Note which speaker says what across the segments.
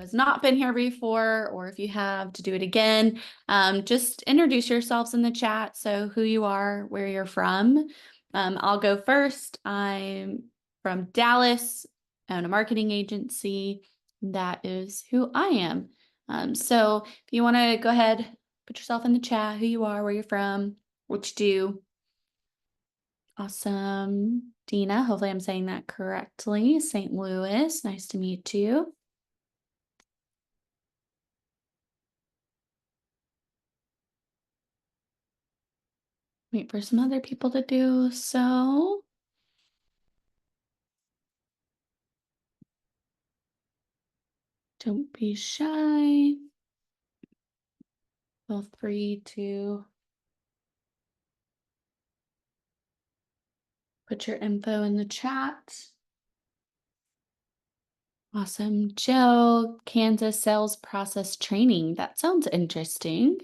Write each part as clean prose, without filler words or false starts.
Speaker 1: has not been here before, or if you have, to do it again. Just introduce yourselves in the chat. So who you are, where you're from. I'll go first. I'm from Dallas, I own a marketing agency. That is who I am. So if you want to go ahead, put yourself in the chat, who you are, where you're from, what you do. Awesome. Dina, hopefully I'm saying that correctly. St. Louis, nice to meet you. Wait for some other people to do so. Don't be shy. Feel free to put your info in the chat. Awesome. Joe, Kansas sales process training. That sounds interesting.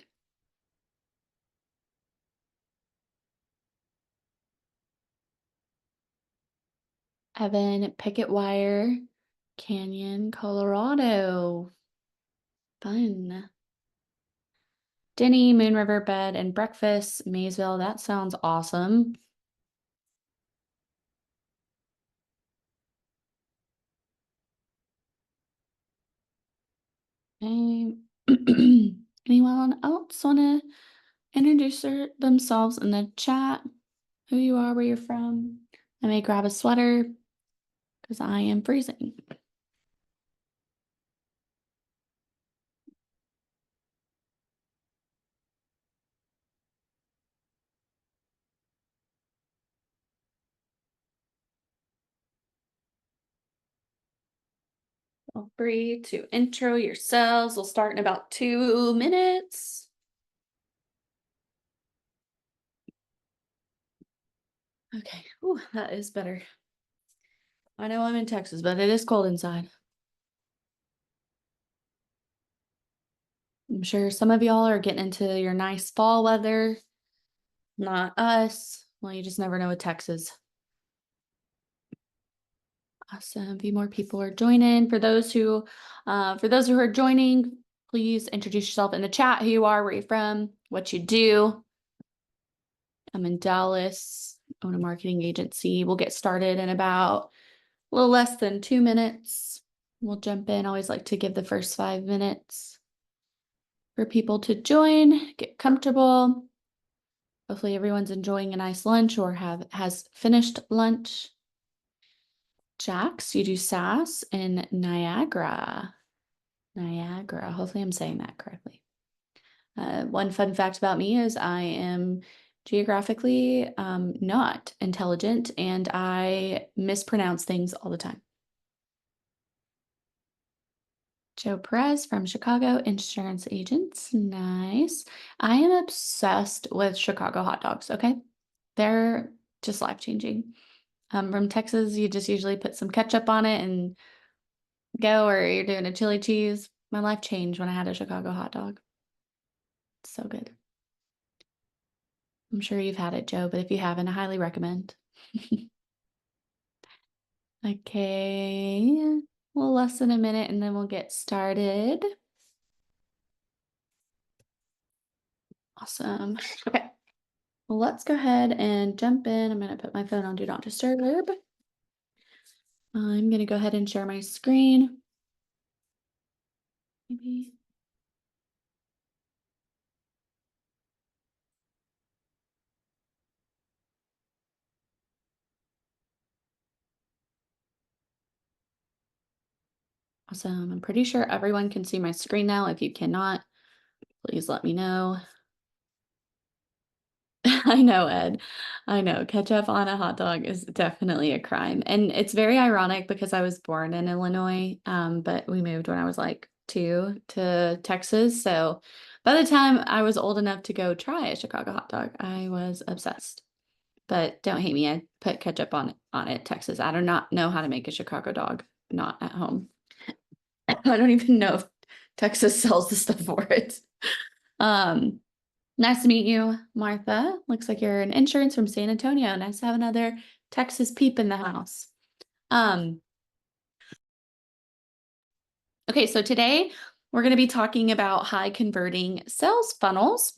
Speaker 1: Evan, Picket Wire, Canyon, Colorado. Fun. Denny, Moon River Bed and Breakfast, Maysville. That sounds awesome. Okay. Anyone else want to introduce themselves in the chat? Who you are, where you're from? I may grab a sweater because I am freezing. Feel free to intro yourselves. We'll start in about 2 minutes. Okay, ooh, that is better. I know I'm in Texas, but it is cold inside. I'm sure some of y'all are getting into your nice fall weather. Not us. Well, you just never know with Texas. Awesome. A few more people are joining. For those who are joining, please introduce yourself in the chat, who you are, where you're from, what you do. I'm in Dallas, own a marketing agency. We'll get started in about a little less than 2 minutes. We'll jump in. I always like to give the first 5 minutes for people to join, get comfortable. Hopefully everyone's enjoying a nice lunch or has finished lunch. Jax, you do SaaS in Niagara. Hopefully I'm saying that correctly. One fun fact about me is I am geographically not intelligent and I mispronounce things all the time. Joe Perez from Chicago Insurance Agents. Nice. I am obsessed with Chicago hot dogs, okay? They're just life-changing. From Texas, you just usually put some ketchup on it and go, or you're doing a chili cheese. My life changed when I had a Chicago hot dog. It's so good. I'm sure you've had it, Joe, but if you haven't, I highly recommend. Okay, a little less than a minute and then we'll get started. Awesome. Okay, well, let's go ahead and jump in. I'm going to put my phone on Do Not Disturb. I'm going to go ahead and share my screen. Maybe. Awesome. I'm pretty sure everyone can see my screen now. If you cannot, please let me know. I know, Ed. I know. Ketchup on a hot dog is definitely a crime. And it's very ironic because I was born in Illinois, but we moved when I was like 2 to Texas. So by the time I was old enough to go try a Chicago hot dog, I was obsessed. But don't hate me. I put ketchup on it, Texas. I do not know how to make a Chicago dog, not at home. I don't even know if Texas sells the stuff for it. Nice to meet you, Martha. Looks like you're in insurance from San Antonio. Nice to have another Texas peep in the house. Okay, so today we're going to be talking about high converting sales funnels.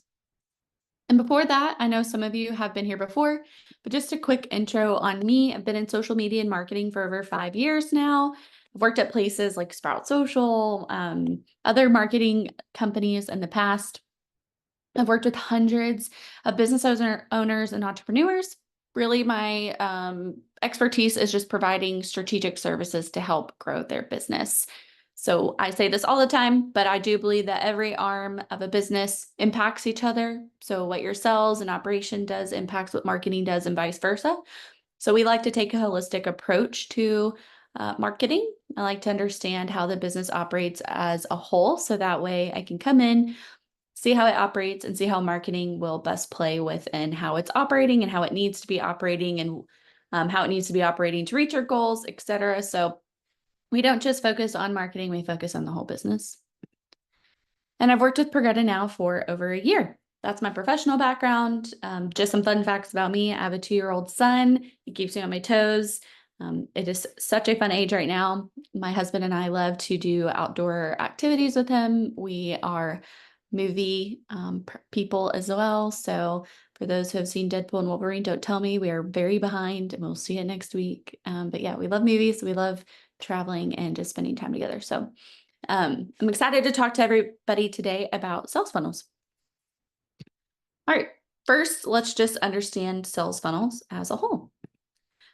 Speaker 1: And before that, I know some of you have been here before, but just a quick intro on me. I've been in social media and marketing for over 5 years now. I've worked at places like Sprout Social, other marketing companies in the past. I've worked with hundreds of business owners and entrepreneurs. Really, my expertise is just providing strategic services to help grow their business. So I say this all the time, but I do believe that every arm of a business impacts each other. So what your sales and operation does impacts what marketing does and vice versa. So we like to take a holistic approach to marketing. I like to understand how the business operates as a whole. So that way I can come in, see how it operates, and see how marketing will best play within how it's operating and how it needs to be operating and how it needs to be operating to reach our goals, etc. So we don't just focus on marketing, we focus on the whole business. And I've worked with Progreda now for over a year. That's my professional background. Just some fun facts about me. I have a 2-year-old son. He keeps me on my toes. It is such a fun age right now. My husband and I love to do outdoor activities with him. We are movie people as well. So for those who have seen Deadpool and Wolverine, don't tell me, we are very behind and we'll see it next week. But yeah, we love movies. We love traveling and just spending time together. So I'm excited to talk to everybody today about sales funnels. All right, first, let's just understand sales funnels as a whole.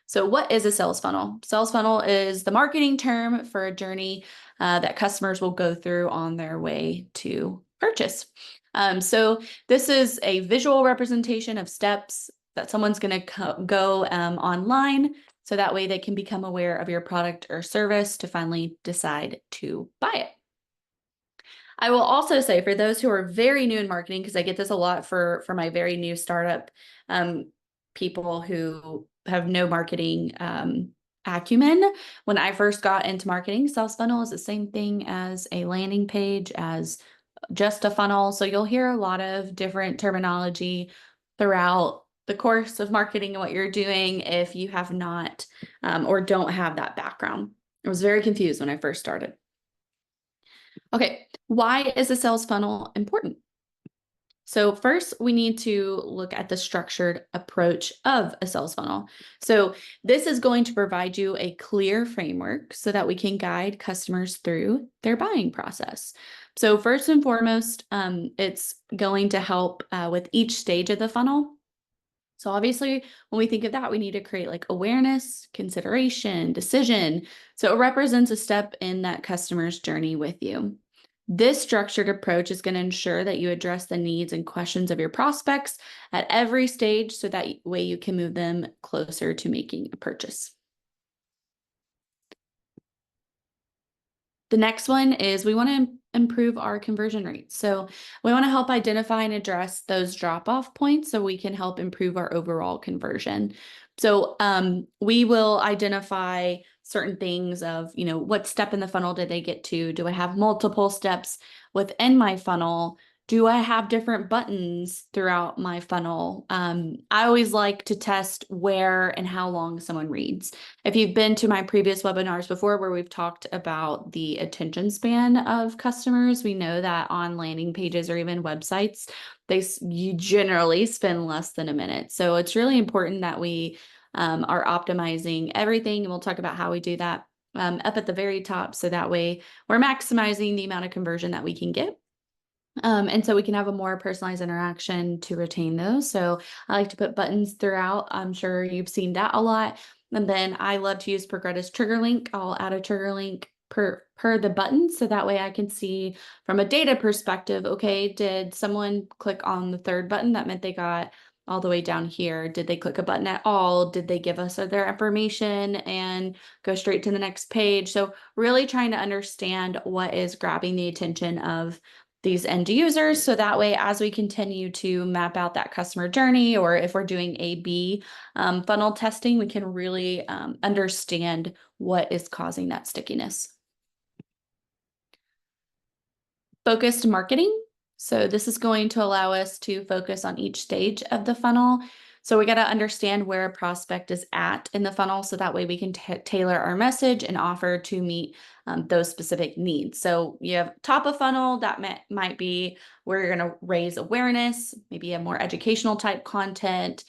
Speaker 1: So what is a sales funnel? Sales funnel is the marketing term for a journey that customers will go through on their way to purchase. So this is a visual representation of steps that someone's going to go online, so that way they can become aware of your product or service to finally decide to buy it. I will also say, for those who are very new in marketing, because I get this a lot for my very new startup people who have no marketing acumen. When I first got into marketing, sales funnel is the same thing as a landing page, as just a funnel. So you'll hear a lot of different terminology throughout the course of marketing and what you're doing if you have not or don't have that background. I was very confused when I first started. Okay, why is a sales funnel important? So first, we need to look at the structured approach of a sales funnel. So this is going to provide you a clear framework so that we can guide customers through their buying process. So first and foremost, it's going to help with each stage of the funnel. So obviously, when we think of that, we need to create like awareness, consideration, decision. So it represents a step in that customer's journey with you. This structured approach is going to ensure that you address the needs and questions of your prospects at every stage, so that way you can move them closer to making a purchase. The next one is we want to improve our conversion rates. So we want to help identify and address those drop-off points so we can help improve our overall conversion. So we will identify certain things of, what step in the funnel did they get to? Do I have multiple steps within my funnel? Do I have different buttons throughout my funnel? I always like to test where and how long someone reads. If you've been to my previous webinars before where we've talked about the attention span of customers, we know that on landing pages or even websites, you generally spend less than a minute. So it's really important that we are optimizing everything, and we'll talk about how we do that up at the very top, so that way we're maximizing the amount of conversion that we can get. And so we can have a more personalized interaction to retain those. So I like to put buttons throughout. I'm sure you've seen that a lot. And then I love to use Progreda's trigger link. I'll add a trigger link per the button, so that way I can see from a data perspective, okay, did someone click on the third button? That meant they got all the way down here. Did they click a button at all? Did they give us their information and go straight to the next page? So really trying to understand what is grabbing the attention of these end users, so that way as we continue to map out that customer journey, or if we're doing A/B funnel testing, we can really understand what is causing that stickiness. Focused marketing. So this is going to allow us to focus on each stage of the funnel. So we got to understand where a prospect is at in the funnel, so that way we can tailor our message and offer to meet those specific needs. So you have top of funnel, that might be where you're going to raise awareness, maybe a more educational type content.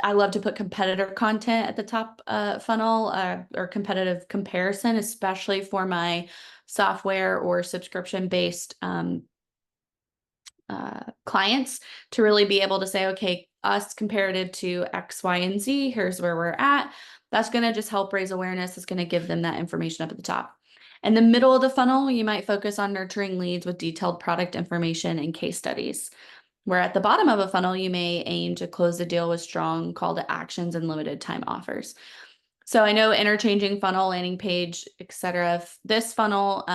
Speaker 1: I love to put competitor content at the top funnel or competitive comparison, especially for my software or subscription based clients, to really be able to say, okay, us comparative to X, Y, and Z, here's where we're at. That's going to just help raise awareness. It's going to give them that information up at the top. In the middle of the funnel, you might focus on nurturing leads with detailed product information and case studies. Where at the bottom of a funnel, you may aim to close the deal with strong call to actions and limited time offers. So I know interchanging funnel, landing page, etc. This funnel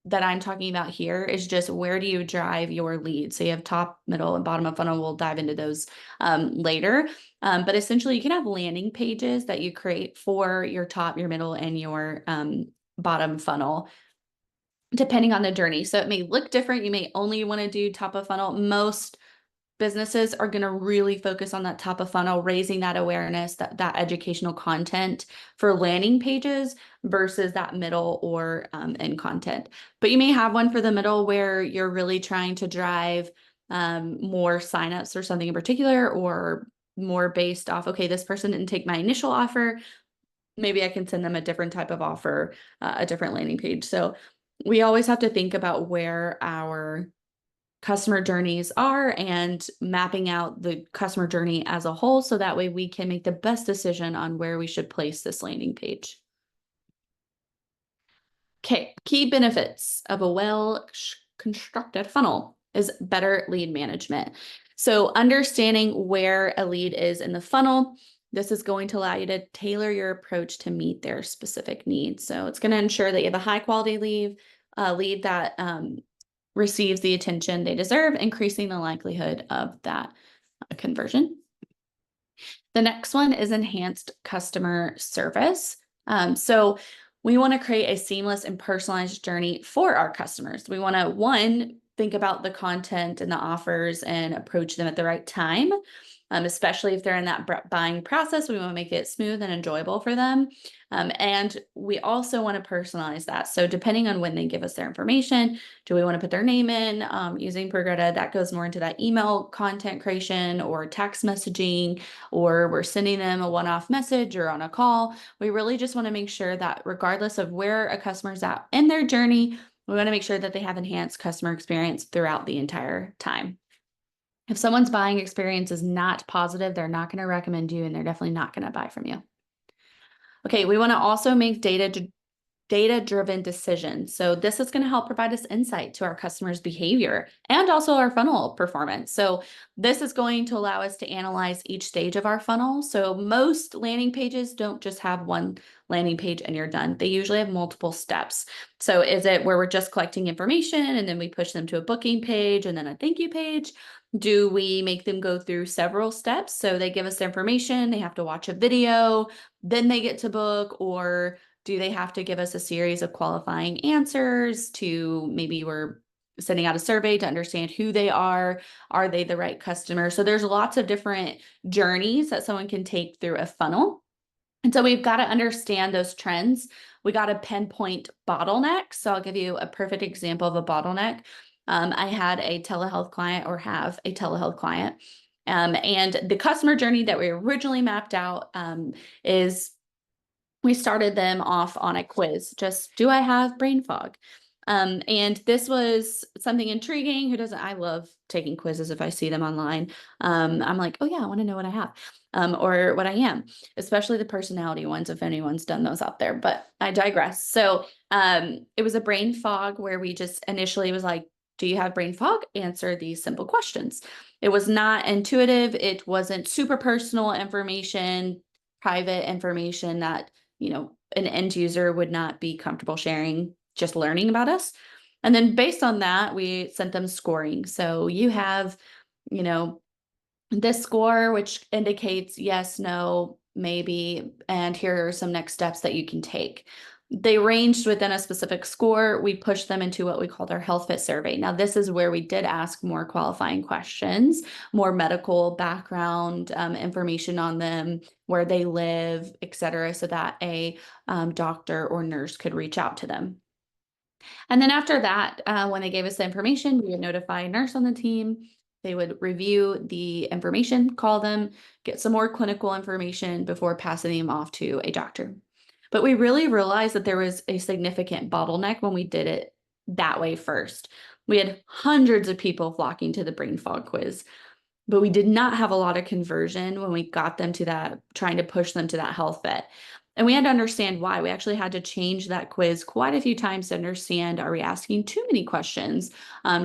Speaker 1: that I'm talking about here is just where do you drive your lead? So you have top, middle, and bottom of funnel. We'll dive into those later. But essentially, you can have landing pages that you create for your top, your middle, and your bottom funnel, depending on the journey. So it may look different. You may only want to do top of funnel. Most businesses are going to really focus on that top of funnel, raising that awareness, that educational content for landing pages versus that middle or end content. But you may have one for the middle where you're really trying to drive more signups or something in particular, or more based off, okay, this person didn't take my initial offer. Maybe I can send them a different type of offer, a different landing page. So we always have to think about where our customer journeys are and mapping out the customer journey as a whole, so that way we can make the best decision on where we should place this landing page. Okay, key benefits of a well-constructed funnel is better lead management. So understanding where a lead is in the funnel, this is going to allow you to tailor your approach to meet their specific needs. So it's going to ensure that you have a high quality lead that receives the attention they deserve, increasing the likelihood of that conversion. The next one is enhanced customer service. So we want to create a seamless and personalized journey for our customers. We want to, one, think about the content and the offers and approach them at the right time. Especially if they're in that buying process, we want to make it smooth and enjoyable for them. And we also want to personalize that. So depending on when they give us their information, do we want to put their name in using Progreda? That goes more into that email content creation or text messaging, or we're sending them a one-off message or on a call. We really just want to make sure that regardless of where a customer's at in their journey, we want to make sure that they have enhanced customer experience throughout the entire time. If someone's buying experience is not positive, they're not going to recommend you, and they're definitely not going to buy from you. Okay, we want to also make data-driven decisions. So this is going to help provide us insight to our customers' behavior and also our funnel performance. So this is going to allow us to analyze each stage of our funnel. So most landing pages don't just have one landing page and you're done. They usually have multiple steps. So is it where we're just collecting information and then we push them to a booking page and then a thank you page? Do we make them go through several steps? So they give us the information, they have to watch a video, then they get to book, or do they have to give us a series of qualifying answers to, maybe we're sending out a survey to understand who they are they the right customer? So there's lots of different journeys that someone can take through a funnel. And so we've got to understand those trends. We got to pinpoint bottlenecks. So I'll give you a perfect example of a bottleneck. I had a telehealth client, or have a telehealth client. And the customer journey that we originally mapped out is, we started them off on a quiz. Just, do I have brain fog? And this was something intriguing. Who doesn't? I love taking quizzes if I see them online. I'm like, oh yeah, I want to know what I have, or what I am, especially the personality ones, if anyone's done those out there, but I digress. So it was a brain fog where we just initially was like, do you have brain fog? Answer these simple questions. It was not intuitive. It wasn't super personal information, private information that, an end user would not be comfortable sharing, just learning about us. And then based on that, we sent them scoring. So you have, this score, which indicates yes, no, maybe, and here are some next steps that you can take. they ranged within a specific score, we pushed them into what we called our health fit survey. Now, this is where we did ask more qualifying questions, more medical background information on them, where they live, et cetera, so that a doctor or nurse could reach out to them. And then after that, when they gave us the information, we would notify a nurse on the team. They would review the information, call them, get some more clinical information before passing them off to a doctor. But we really realized that there was a significant bottleneck when we did it that way first. We had hundreds of people flocking to the brain fog quiz, but we did not have a lot of conversion when we got them to that, trying to push them to that health fit. And we had to understand why. We actually had to change that quiz quite a few times to understand, are we asking too many questions?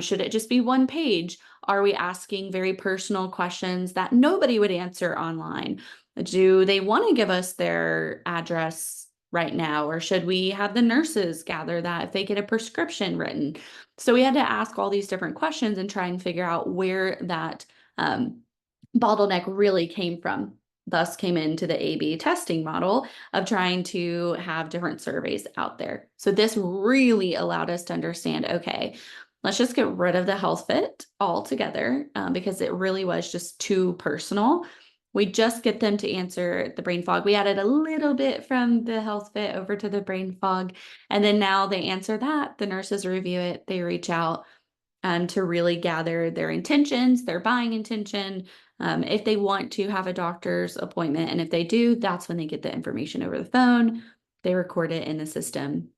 Speaker 1: Should it just be one page? Are we asking very personal questions that nobody would answer online? Do they want to give us their address right now? Or should we have the nurses gather that if they get a prescription written? So we had to ask all these different questions and try and figure out where that bottleneck really came from. Thus came into the A/B testing model of trying to have different surveys out there. So this really allowed us to understand, okay, let's just get rid of the health fit altogether because it really was just too personal. We just get them to answer the brain fog. We added a little bit from the health fit over to the brain fog. And then now they answer that, the nurses review it, they reach out to really gather their intentions, their buying intention, if they want to have a doctor's appointment. And if they do, that's when they get the information over the phone. They record it in the system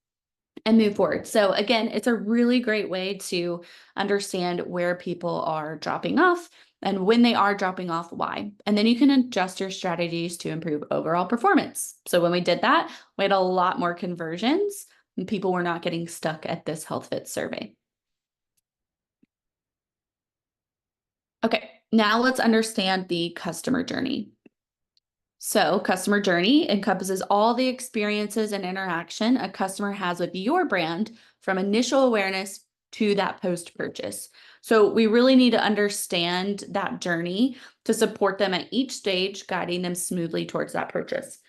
Speaker 1: and move forward. So again, it's a really great way to understand where people are dropping off and when they are dropping off, why. And then you can adjust your strategies to improve overall performance. So when we did that, we had a lot more conversions and people were not getting stuck at this health fit survey. Okay, now let's understand the customer journey. So customer journey encompasses all the experiences and interaction a customer has with your brand from initial awareness to that post-purchase. So we really need to understand that journey to support them at each stage, guiding them smoothly towards that purchase.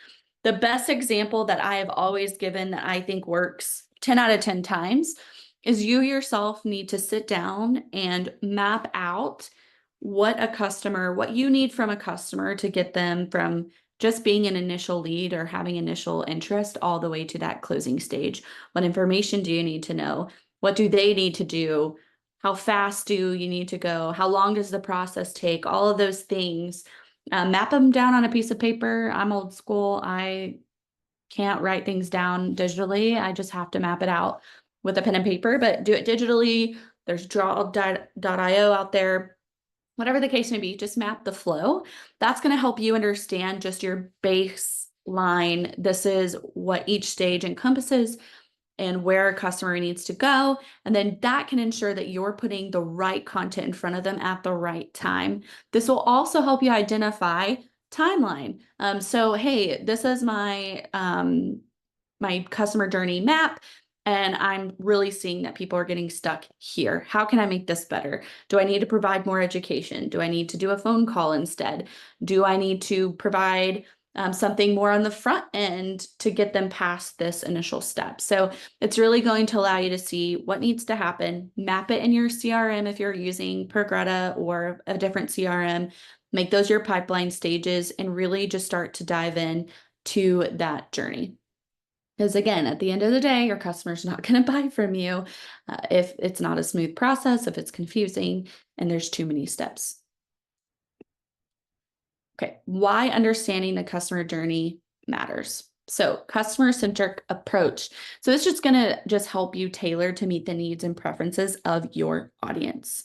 Speaker 1: The best example that I have always given that I think works 10 out of 10 times is you yourself need to sit down and map out what you need from a customer to get them from just being an initial lead or having initial interest all the way to that closing stage. What information do you need to know? What do they need to do? How fast do you need to go? How long does the process take? All of those things. Map them down on a piece of paper. I'm old school. I can't write things down digitally. I just have to map it out with a pen and paper, but do it digitally. There's draw.io out there. Whatever the case may be, just map the flow. That's going to help you understand just your baseline. This is what each stage encompasses and where a customer needs to go. And then that can ensure that you're putting the right content in front of them at the right time. This will also help you identify timeline. So, hey, this is my customer journey map. And I'm really seeing that people are getting stuck here. How can I make this better? Do I need to provide more education? Do I need to do a phone call instead? Do I need to provide something more on the front end to get them past this initial step? So it's really going to allow you to see what needs to happen, map it in your CRM if you're using Progreda or a different CRM, make those your pipeline stages, and really just start to dive in to that journey. Because again, at the end of the day, your customer's not going to buy from you if it's not a smooth process, if it's confusing, and there's too many steps. Okay, why understanding the customer journey matters. So customer-centric approach. So it's just going to just help you tailor to meet the needs and preferences of your audience.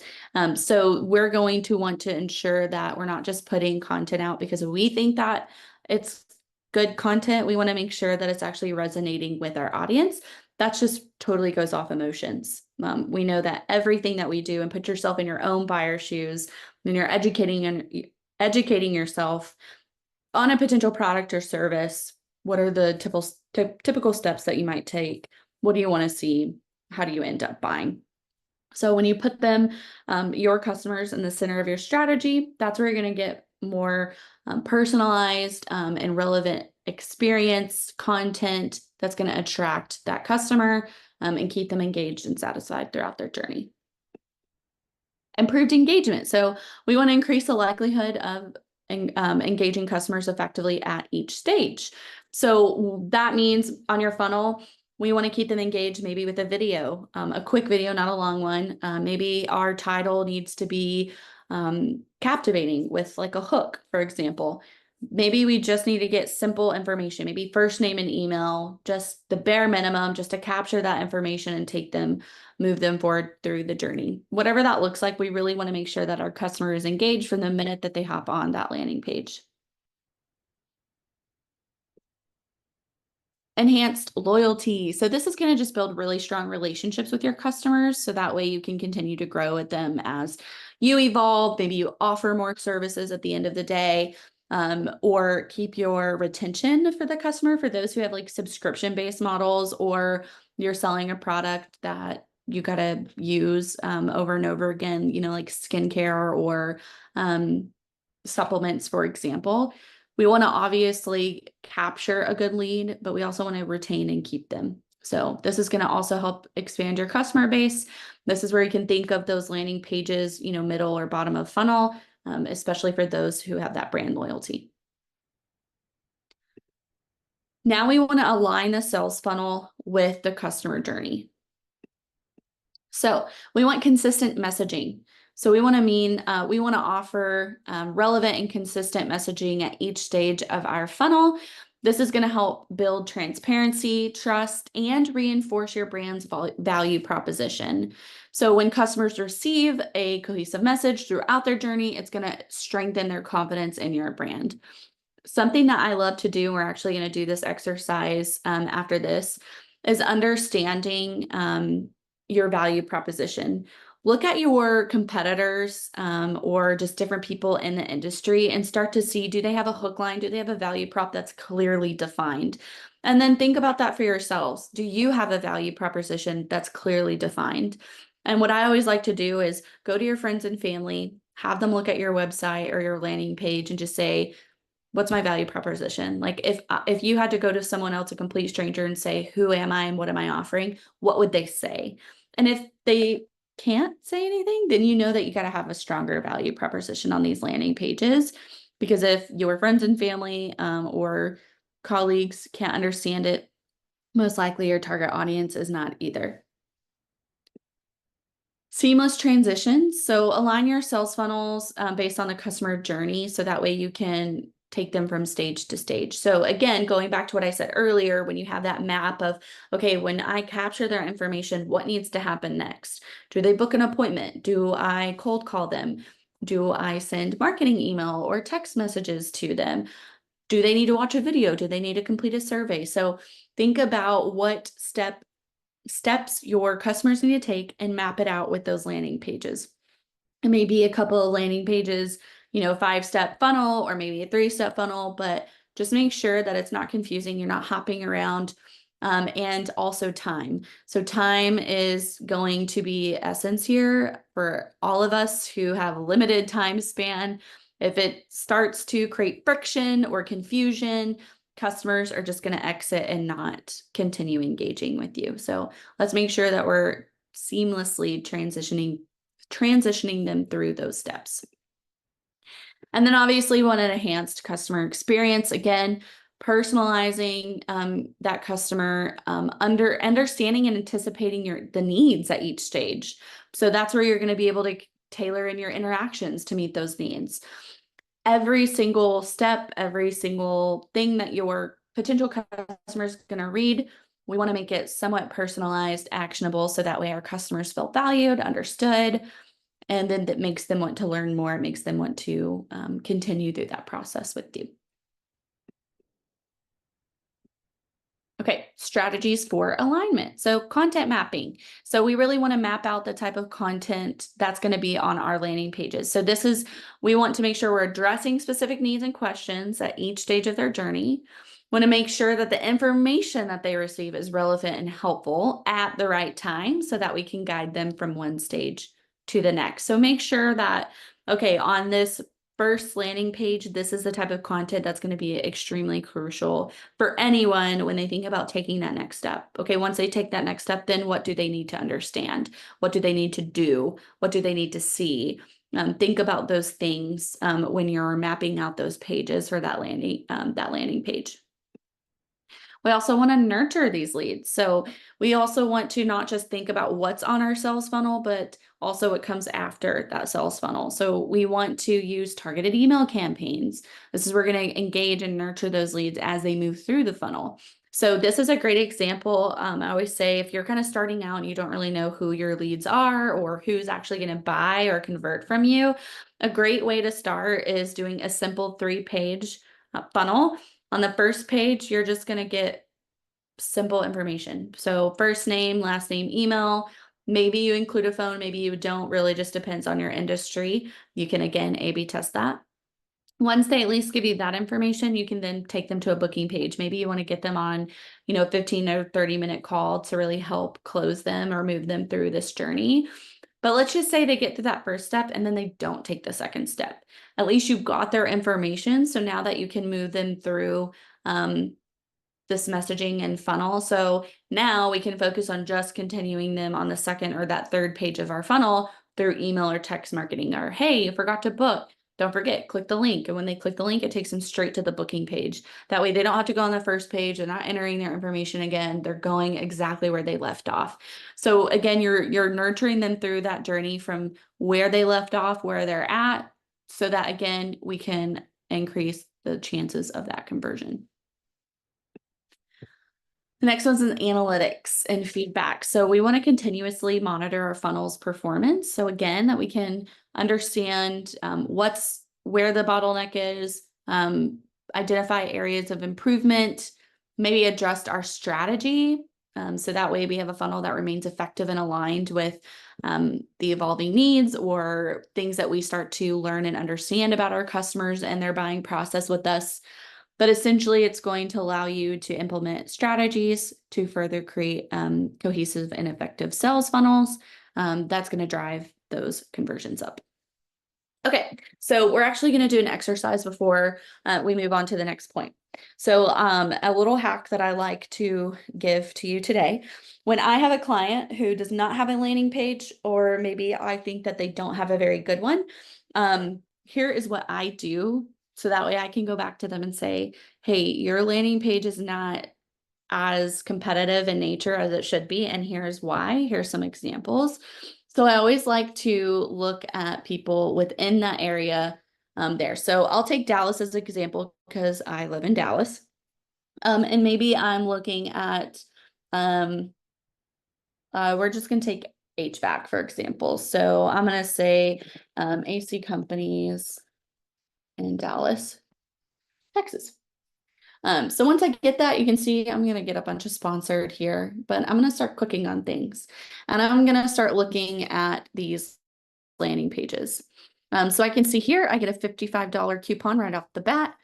Speaker 1: So we're going to want to ensure that we're not just putting content out because we think that it's good content. We want to make sure that it's actually resonating with our audience. That just totally goes off emotions. We know that everything that we do, and put yourself in your own buyer's shoes when you're educating yourself on a potential product or service. What are the typical steps that you might take? What do you want to see? How do you end up buying? So when you put them, your customers in the center of your strategy, that's where you're going to get more personalized and relevant experience, content, that's going to attract that customer and keep them engaged and satisfied throughout their journey. Improved engagement. So we want to increase the likelihood of engaging customers effectively at each stage. So that means on your funnel, we want to keep them engaged maybe with a video, a quick video, not a long one. Maybe our title needs to be captivating with like a hook, for example. Maybe we just need to get simple information, maybe first name and email, just the bare minimum, just to capture that information and move them forward through the journey. Whatever that looks like, we really want to make sure that our customer is engaged from the minute that they hop on that landing page. Enhanced loyalty. So this is going to just build really strong relationships with your customers. So that way you can continue to grow with them as you evolve. Maybe you offer more services at the end of the day, or keep your retention for the customer for those who have like subscription-based models, or you're selling a product that you got to use over and over again, like skincare or supplements, for example. We want to obviously capture a good lead, but we also want to retain and keep them. So this is going to also help expand your customer base. This is where you can think of those landing pages, middle or bottom of funnel, especially for those who have that brand loyalty. Now we want to align the sales funnel with the customer journey. So we want consistent messaging. So we want to offer relevant and consistent messaging at each stage of our funnel. This is going to help build transparency, trust, and reinforce your brand's value proposition. So when customers receive a cohesive message throughout their journey, it's going to strengthen their confidence in your brand. Something that I love to do, we're actually going to do this exercise after this, is understanding your value proposition. Look at your competitors or just different people in the industry and start to see, do they have a hook line? Do they have a value prop that's clearly defined? And then think about that for yourselves. Do you have a value proposition that's clearly defined? And what I always like to do is go to your friends and family, have them look at your website or your landing page and just say, what's my value proposition? Like if you had to go to someone else, a complete stranger, and say, who am I and what am I offering? What would they say? And if they can't say anything, then you know that you got to have a stronger value proposition on these landing pages. Because if your friends and family or colleagues can't understand it, most likely your target audience is not either. Seamless transitions. So align your sales funnels based on the customer journey. So that way you can take them from stage to stage. So again, going back to what I said earlier, when you have that map of, okay, when I capture their information, what needs to happen next? Do they book an appointment? Do I cold call them? Do I send marketing email or text messages to them? Do they need to watch a video? Do they need to complete a survey? So think about what steps your customers need to take and map it out with those landing pages. It may be a couple of landing pages, 5-step funnel or maybe a 3-step funnel, but just make sure that it's not confusing. You're not hopping around. And also time. So time is going to be essence here for all of us who have limited time span. If it starts to create friction or confusion, customers are just going to exit and not continue engaging with you. So let's make sure that we're seamlessly transitioning them through those steps. And then obviously we want an enhanced customer experience. Again, personalizing that customer, understanding and anticipating the needs at each stage. So that's where you're going to be able to tailor in your interactions to meet those needs. Every single step, every single thing that your potential customer is going to read, we want to make it somewhat personalized, actionable, so that way our customers feel valued, understood, and then that makes them want to learn more. It makes them want to continue through that process with you. Okay, strategies for alignment. So content mapping. So we really want to map out the type of content that's going to be on our landing pages. So we want to make sure we're addressing specific needs and questions at each stage of their journey. Want to make sure that the information that they receive is relevant and helpful at the right time so that we can guide them from one stage to the next. So make sure that, okay, on this first landing page, this is the type of content that's going to be extremely crucial for anyone when they think about taking that next step. Okay, once they take that next step, then what do they need to understand? What do they need to do? What do they need to see? Think about those things when you're mapping out those pages for that landing page. We also want to nurture these leads. So we also want to not just think about what's on our sales funnel, but also what comes after that sales funnel. So we want to use targeted email campaigns. This is where we're going to engage and nurture those leads as they move through the funnel. So this is a great example. I always say if you're kind of starting out and you don't really know who your leads are or who's actually going to buy or convert from you, a great way to start is doing a simple 3-page funnel. On the first page, you're just going to get simple information. So first name, last name, email. Maybe you include a phone, maybe you don't. Really just depends on your industry. You can, again, A/B test that. Once they at least give you that information, you can then take them to a booking page. Maybe you want to get them on, 15 or 30-minute call to really help close them or move them through this journey. But let's just say they get to that first step and then they don't take the second step. At least you've got their information. So now that you can move them through this messaging and funnel. So now we can focus on just continuing them on the second or that third page of our funnel through email or text marketing, or, hey, you forgot to book. Don't forget, click the link. And when they click the link, it takes them straight to the booking page. That way they don't have to go on the first page. They're not entering their information again. They're going exactly where they left off. So again, you're nurturing them through that journey from where they left off, where they're at, so that, again, we can increase the chances of that conversion. The next one's in analytics and feedback. So we want to continuously monitor our funnel's performance. So again, that we can understand where the bottleneck is, identify areas of improvement, maybe adjust our strategy. So that way we have a funnel that remains effective and aligned with the evolving needs or things that we start to learn and understand about our customers and their buying process with us. But essentially, it's going to allow you to implement strategies to further create cohesive and effective sales funnels. That's going to drive those conversions up. Okay, so we're actually going to do an exercise before we move on to the next point. So a little hack that I like to give to you today. When I have a client who does not have a landing page, or maybe I think that they don't have a very good one, here is what I do. So that way I can go back to them and say, hey, your landing page is not as competitive in nature as it should be. And here's why. Here's some examples. So I always like to look at people within that area there. So I'll take Dallas as an example because I live in Dallas. And maybe I'm looking at, we're just going to take HVAC, for example. So I'm going to say AC companies in Dallas, Texas. So once I get that, you can see I'm going to get a bunch of sponsored here, but I'm going to start clicking on things and I'm going to start looking at these landing pages. So I can see here, I get a $55 coupon right off the bat.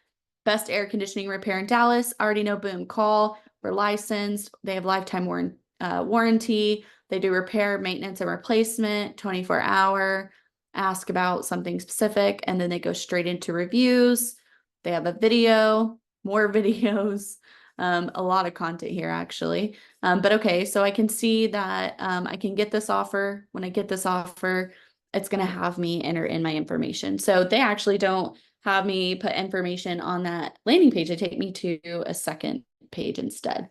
Speaker 1: Best air conditioning repair in Dallas. Already know, boom, call. We're licensed. They have lifetime warranty. They do repair, maintenance, and replacement, 24-hour. Ask about something specific, and then they go straight into reviews. They have a video, more videos, a lot of content here actually. But okay, so I can see that I can get this offer. When I get this offer, it's going to have me enter in my information. So they actually don't have me put information on that landing page. They take me to a second page instead.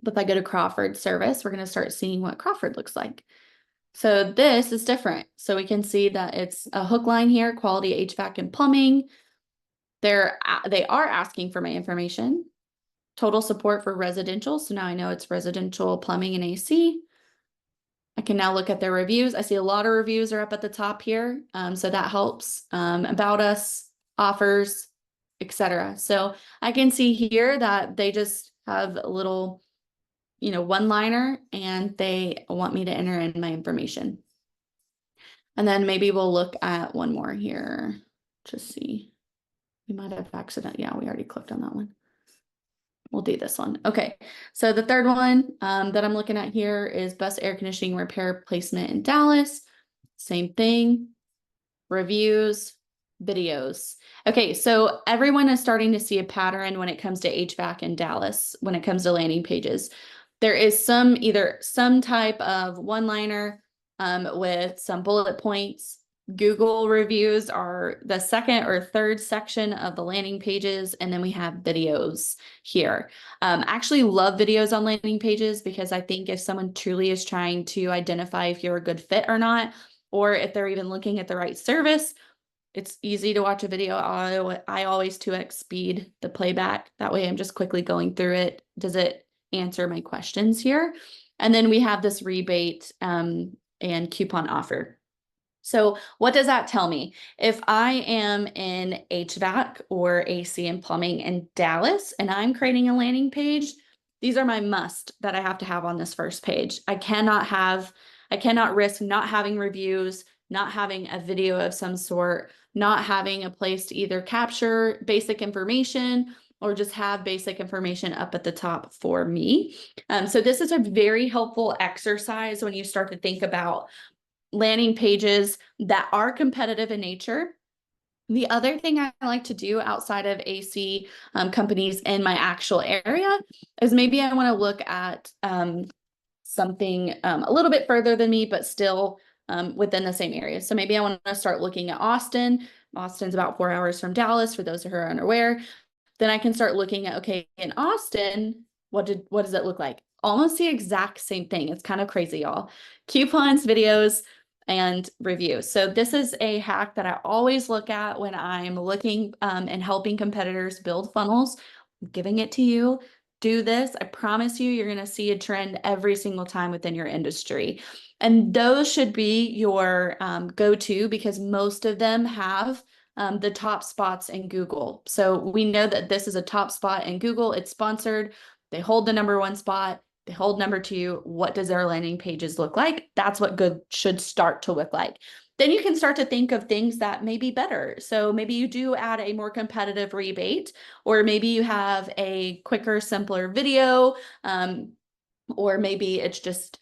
Speaker 1: But if I go to Crawford service, we're going to start seeing what Crawford looks like. So this is different. So we can see that it's a hook line here, quality HVAC and plumbing. They are asking for my information. Total support for residential. So now I know it's residential plumbing and AC. I can now look at their reviews. I see a lot of reviews are up at the top here. So that helps. About us, offers, etc. So I can see here that they just have a little, one-liner and they want me to enter in my information. And then maybe we'll look at one more here. Just see. We might have accident. Yeah, we already clicked on that one. We'll do this one. Okay, so the third one that I'm looking at here is best air conditioning repair placement in Dallas. Same thing. Reviews. videos. Okay, so everyone is starting to see a pattern when it comes to HVAC in Dallas, when it comes to landing pages. There is either some type of one-liner with some bullet points. Google reviews are the second or third section of the landing pages, and then we have videos here. I actually love videos on landing pages because I think if someone truly is trying to identify if you're a good fit or not, or if they're even looking at the right service, it's easy to watch a video. I always 2x speed the playback. That way I'm just quickly going through it. Does it answer my questions here? And then we have this rebate and coupon offer. So what does that tell me? If I am in HVAC or AC and plumbing in Dallas and I'm creating a landing page, these are my must that I have to have on this first page. I cannot risk not having reviews, not having a video of some sort, not having a place to either capture basic information or just have basic information up at the top for me. So this is a very helpful exercise when you start to think about landing pages that are competitive in nature. The other thing I like to do outside of AC companies in my actual area is maybe I want to look at something a little bit further than me, but still within the same area. So maybe I want to start looking at Austin. Austin's about 4 hours from Dallas, for those who are unaware. Then I can start looking at, okay, in Austin, what does it look like? Almost the exact same thing. It's kind of crazy, y'all. Coupons, videos, and reviews. So this is a hack that I always look at when I'm looking and helping competitors build funnels. I'm giving it to you. Do this. I promise you're going to see a trend every single time within your industry. And those should be your go-to because most of them have the top spots in Google. So we know that this is a top spot in Google. It's sponsored. They hold the #1 spot. They hold #2. What does their landing pages look like? That's what good should start to look like. Then you can start to think of things that may be better. So maybe you do add a more competitive rebate, or maybe you have a quicker, simpler video, or maybe it's just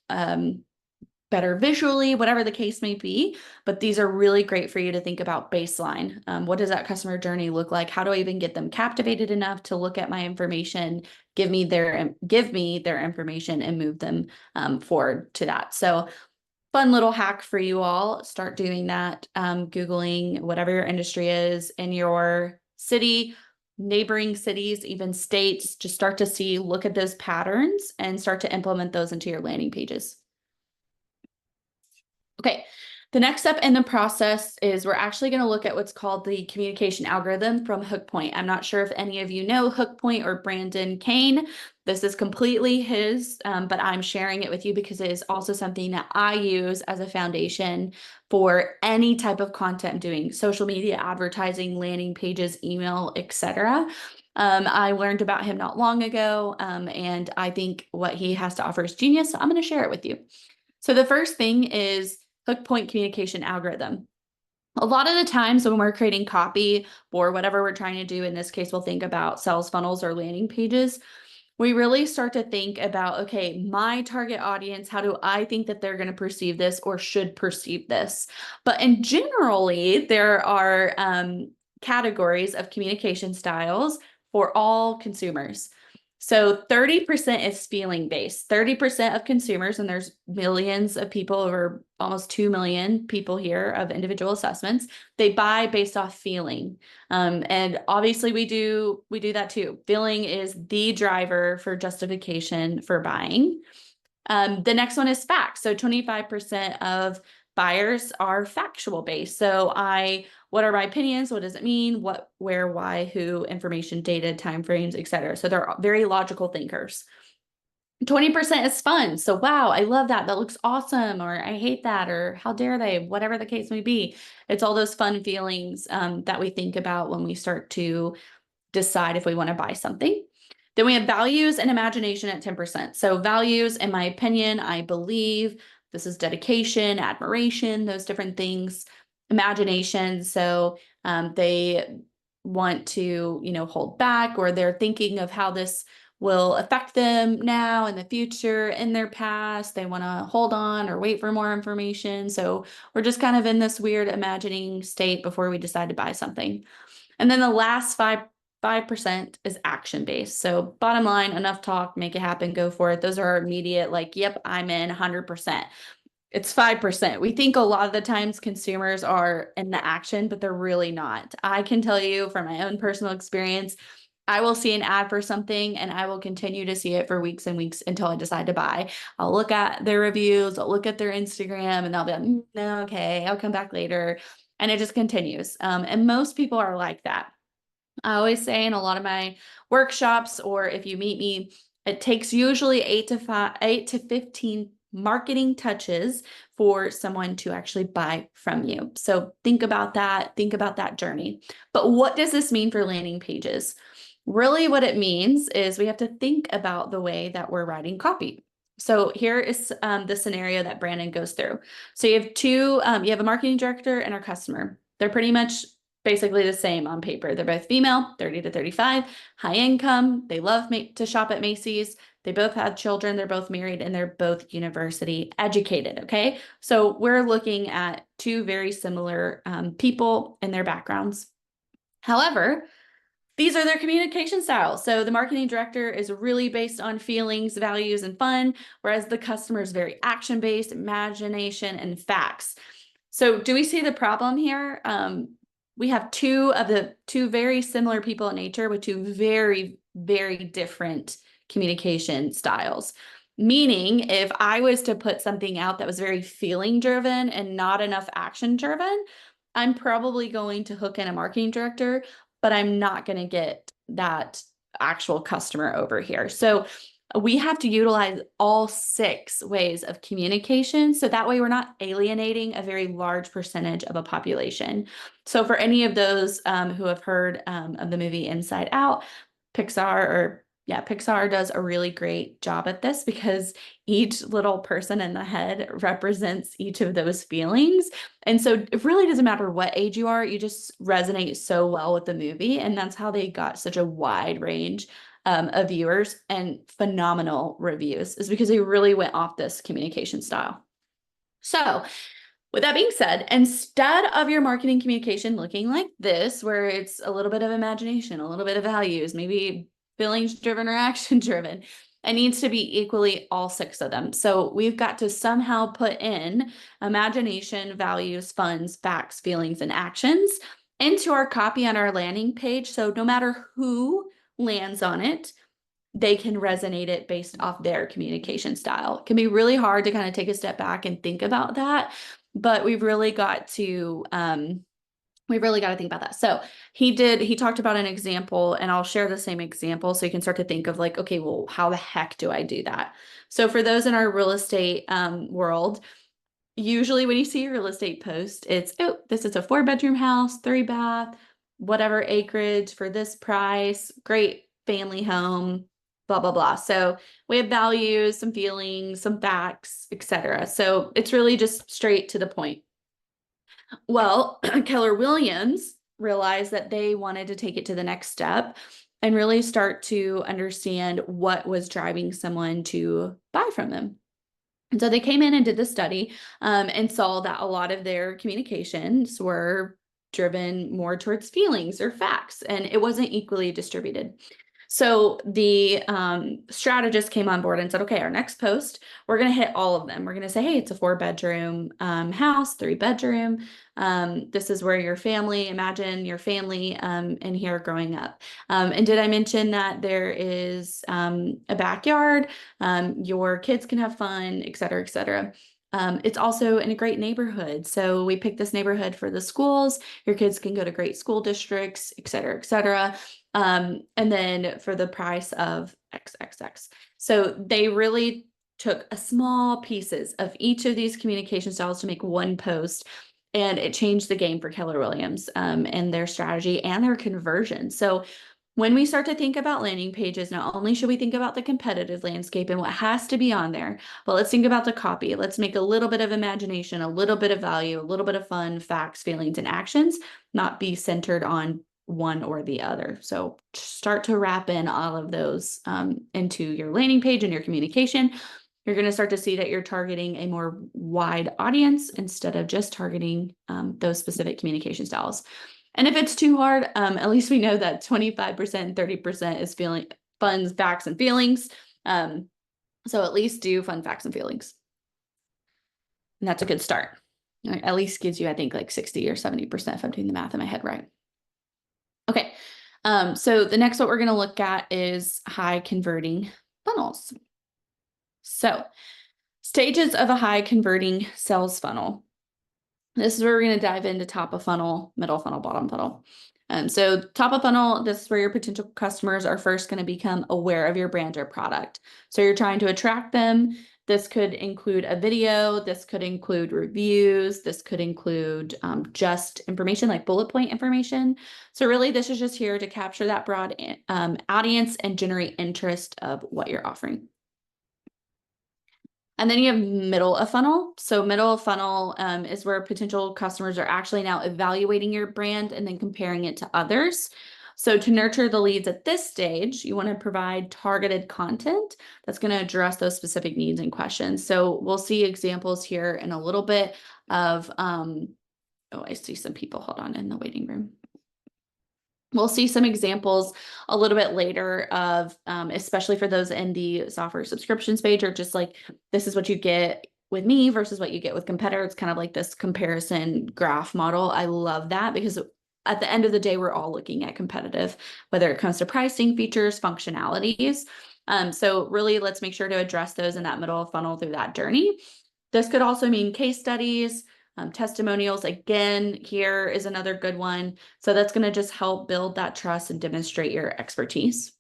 Speaker 1: better visually, whatever the case may be. But these are really great for you to think about baseline. What does that customer journey look like? How do I even get them captivated enough to look at my information, give me their information and move them forward to that? So fun little hack for you all. Start doing that, Googling whatever your industry is in your city, neighboring cities, even states. Just start to look at those patterns and start to implement those into your landing pages. Okay, the next step in the process is we're actually going to look at what's called the communication algorithm from HookPoint. I'm not sure if any of you know HookPoint or Brandon Kane. This is completely his, but I'm sharing it with you because it is also something that I use as a foundation for any type of content I'm doing, social media, advertising, landing pages, email, etc. I learned about him not long ago, and I think what he has to offer is genius, so I'm going to share it with you. So the first thing is HookPoint communication algorithm. A lot of the times when we're creating copy or whatever we're trying to do, in this case, we'll think about sales funnels or landing pages. We really start to think about, okay, my target audience, how do I think that they're going to perceive this or should perceive this? But in generally, there are categories of communication styles for all consumers. So 30% is feeling based. 30% of consumers, and there's millions of people, over almost 2 million people here of individual assessments, they buy based off feeling. And obviously we do that too. Feeling is the driver for justification for buying. The next one is facts. So 25% of buyers are factual based. So what are my opinions? What does it mean? What, where, why, who, information, data, timeframes, etc. So they're very logical thinkers. 20% is fun. So, wow, I love that. That looks awesome. Or I hate that. Or how dare they? Whatever the case may be. It's all those fun feelings that we think about when we start to decide if we want to buy something. Then we have values and imagination at 10%. So values, in my opinion, I believe, this is dedication, admiration, those different things. Imagination, so they want to, hold back, or they're thinking of how this will affect them now in the future, in their past. They want to hold on or wait for more information. So we're just kind of in this weird imagining state before we decide to buy something. And then the last 5% is action based. So bottom line, enough talk, make it happen, go for it. Those are our immediate, like, yep, I'm in 100%. It's 5%. We think a lot of the times consumers are in the action, but they're really not. I can tell you from my own personal experience, I will see an ad for something and I will continue to see it for weeks and weeks until I decide to buy. I'll look at their reviews, I'll look at their Instagram, and they'll be like, no, okay, I'll come back later. And it just continues. And most people are like that. I always say in a lot of my workshops, or if you meet me, it takes usually 8 to 15 marketing touches for someone to actually buy from you. So think about that journey. But what does this mean for landing pages? Really what it means is we have to think about the way that we're writing copy. So here is the scenario that Brandon goes through. So you have you have a marketing director and our customer. They're pretty much basically the same on paper. They're both female, 30 to 35, high income. They love to shop at Macy's. They both have children. They're both married and they're both university educated. Okay. So we're looking at two very similar people and their backgrounds. However, these are their communication styles. So the marketing director is really based on feelings, values, and fun, whereas the customer is very action-based, imagination, and facts. So do we see the problem here? We have two very similar people in nature with two very, very different communication styles. Meaning, if I was to put something out that was very feeling driven and not enough action driven, I'm probably going to hook in a marketing director, but I'm not going to get that actual customer over here. So we have to utilize all 6 ways of communication. So that way we're not alienating a very large percentage of a population. So for any of those who have heard of the movie Inside Out, Pixar does a really great job at this because each little person in the head represents each of those feelings. And so it really doesn't matter what age you are, you just resonate so well with the movie. And that's how they got such a wide range of viewers and phenomenal reviews, is because they really went off this communication style. So with that being said, instead of your marketing communication looking like this, where it's a little bit of imagination, a little bit of values, maybe feelings driven or action driven, it needs to be equally all 6 of them. So we've got to somehow put in imagination, values, funds, facts, feelings, and actions into our copy on our landing page. So no matter who lands on it, they can resonate it based off their communication style. It can be really hard to kind of take a step back and think about that, but we've really got to think about that. So he talked about an example, and I'll share the same example so you can start to think of like, okay, well, how the heck do I do that? So for those in our real estate world, usually when you see a real estate post, it's, oh, this is a 4-bedroom house, 3-bath, whatever acreage for this price, great family home, blah, blah, blah. So we have values, some feelings, some facts, etc. So it's really just straight to the point. Well, Keller Williams realized that they wanted to take it to the next step and really start to understand what was driving someone to buy from them. And so they came in and did the study and saw that a lot of their communications were driven more towards feelings or facts, and it wasn't equally distributed. So the strategist came on board and said, okay, our next post, we're going to hit all of them. We're going to say, hey, it's a 4-bedroom house, 3-bedroom. This is where imagine your family in here growing up. And did I mention that there is a backyard? Your kids can have fun, et cetera, et cetera. It's also in a great neighborhood. So we picked this neighborhood for the schools. Your kids can go to great school districts, et cetera, et cetera. And then for the price of XXX. So they really took a small pieces of each of these communication styles to make one post. And it changed the game for Keller Williams and their strategy and their conversion. So when we start to think about landing pages, not only should we think about the competitive landscape and what has to be on there, but let's think about the copy. Let's make a little bit of imagination, a little bit of value, a little bit of fun, facts, feelings, and actions, not be centered on one or the other. So start to wrap in all of those into your landing page and your communication. You're going to start to see that you're targeting a more wide audience instead of just targeting those specific communication styles. And if it's too hard, at least we know that 25%, 30% is fun facts and feelings. So at least do fun facts and feelings. And that's a good start. At least gives you, I think, like 60 or 70% if I'm doing the math in my head right. Okay. So the next what we're going to look at is high converting funnels. So stages of a high converting sales funnel. This is where we're going to dive into top of funnel, middle funnel, bottom funnel. So top of funnel, this is where your potential customers are first going to become aware of your brand or product. So you're trying to attract them. This could include a video. This could include reviews. This could include just information like bullet point information. So really, this is just here to capture that broad audience and generate interest of what you're offering. And then you have middle of funnel. So middle of funnel is where potential customers are actually now evaluating your brand and then comparing it to others. So to nurture the leads at this stage, you want to provide targeted content that's going to address those specific needs and questions. So we'll see examples here in a little bit of, oh, I see some people, hold on, in the waiting room. We'll see some examples a little bit later of, especially for those in the software subscriptions page, or just like, this is what you get with me versus what you get with competitors. It's kind of like this comparison graph model. I love that because at the end of the day, we're all looking at competitive, whether it comes to pricing, features, functionalities. So really, let's make sure to address those in that middle of funnel through that journey. This could also mean case studies, testimonials. Again, here is another good one. So that's going to just help build that trust and demonstrate your expertise.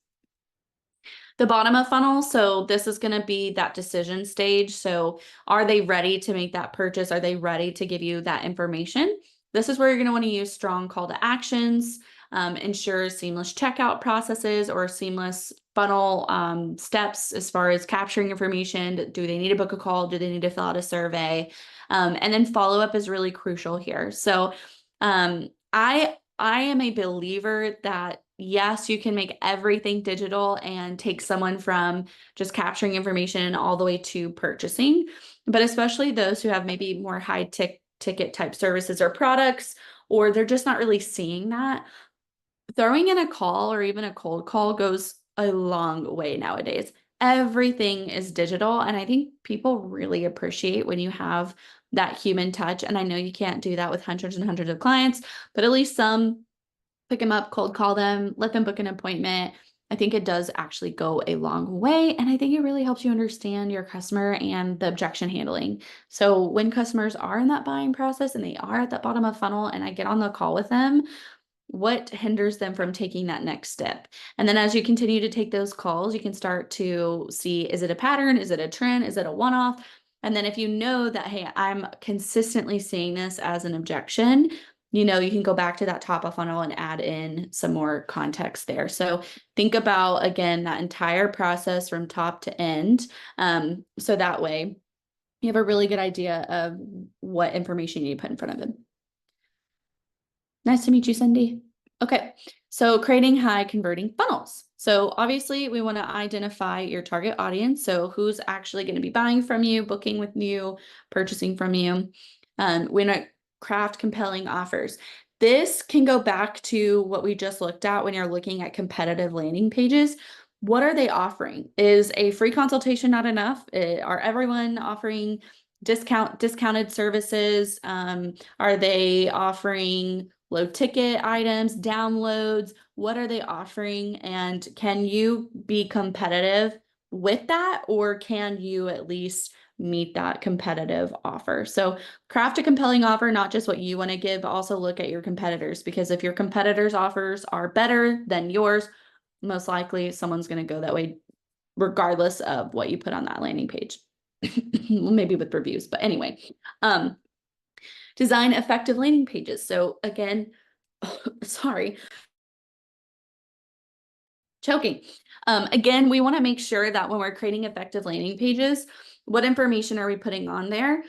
Speaker 1: The bottom of funnel, so this is going to be that decision stage. So are they ready to make that purchase? Are they ready to give you that information? This is where you're going to want to use strong call to actions, ensure seamless checkout processes or seamless funnel steps as far as capturing information. Do they need to book a call? Do they need to fill out a survey? And then follow up is really crucial here. So I am a believer that yes, you can make everything digital and take someone from just capturing information all the way to purchasing, but especially those who have maybe more high ticket type services or products, or they're just not really seeing that. Throwing in a call or even a cold call goes a long way nowadays. Everything is digital, and I think people really appreciate when you have that human touch. And I know you can't do that with hundreds and hundreds of clients, but at least some, pick them up, cold call them, let them book an appointment. I think it does actually go a long way. And I think it really helps you understand your customer and the objection handling. So when customers are in that buying process and they are at that bottom of funnel and I get on the call with them, what hinders them from taking that next step? And then as you continue to take those calls, you can start to see, is it a pattern? Is it a trend? Is it a one-off? And then if you know that, hey, I'm consistently seeing this as an objection, you can go back to that top of funnel and add in some more context there. So think about, again, that entire process from top to end. So that way you have a really good idea of what information you need to put in front of them. Nice to meet you, Cindy. Okay, so creating high converting funnels. So obviously we want to identify your target audience. So who's actually going to be buying from you, booking with you, purchasing from you. We want to craft compelling offers. This can go back to what we just looked at when you're looking at competitive landing pages. What are they offering? Is a free consultation not enough? Are everyone offering discounted services? Are they offering low ticket items, downloads? What are they offering? And can you be competitive with that? Or can you at least meet that competitive offer? So craft a compelling offer, not just what you want to give, but also look at your competitors, because if your competitors' offers are better than yours, most likely someone's going to go that way regardless of what you put on that landing page. Maybe with reviews, but anyway, design effective landing pages. So again, sorry, choking. Again, we want to make sure that when we're creating effective landing pages, what information are we putting on there?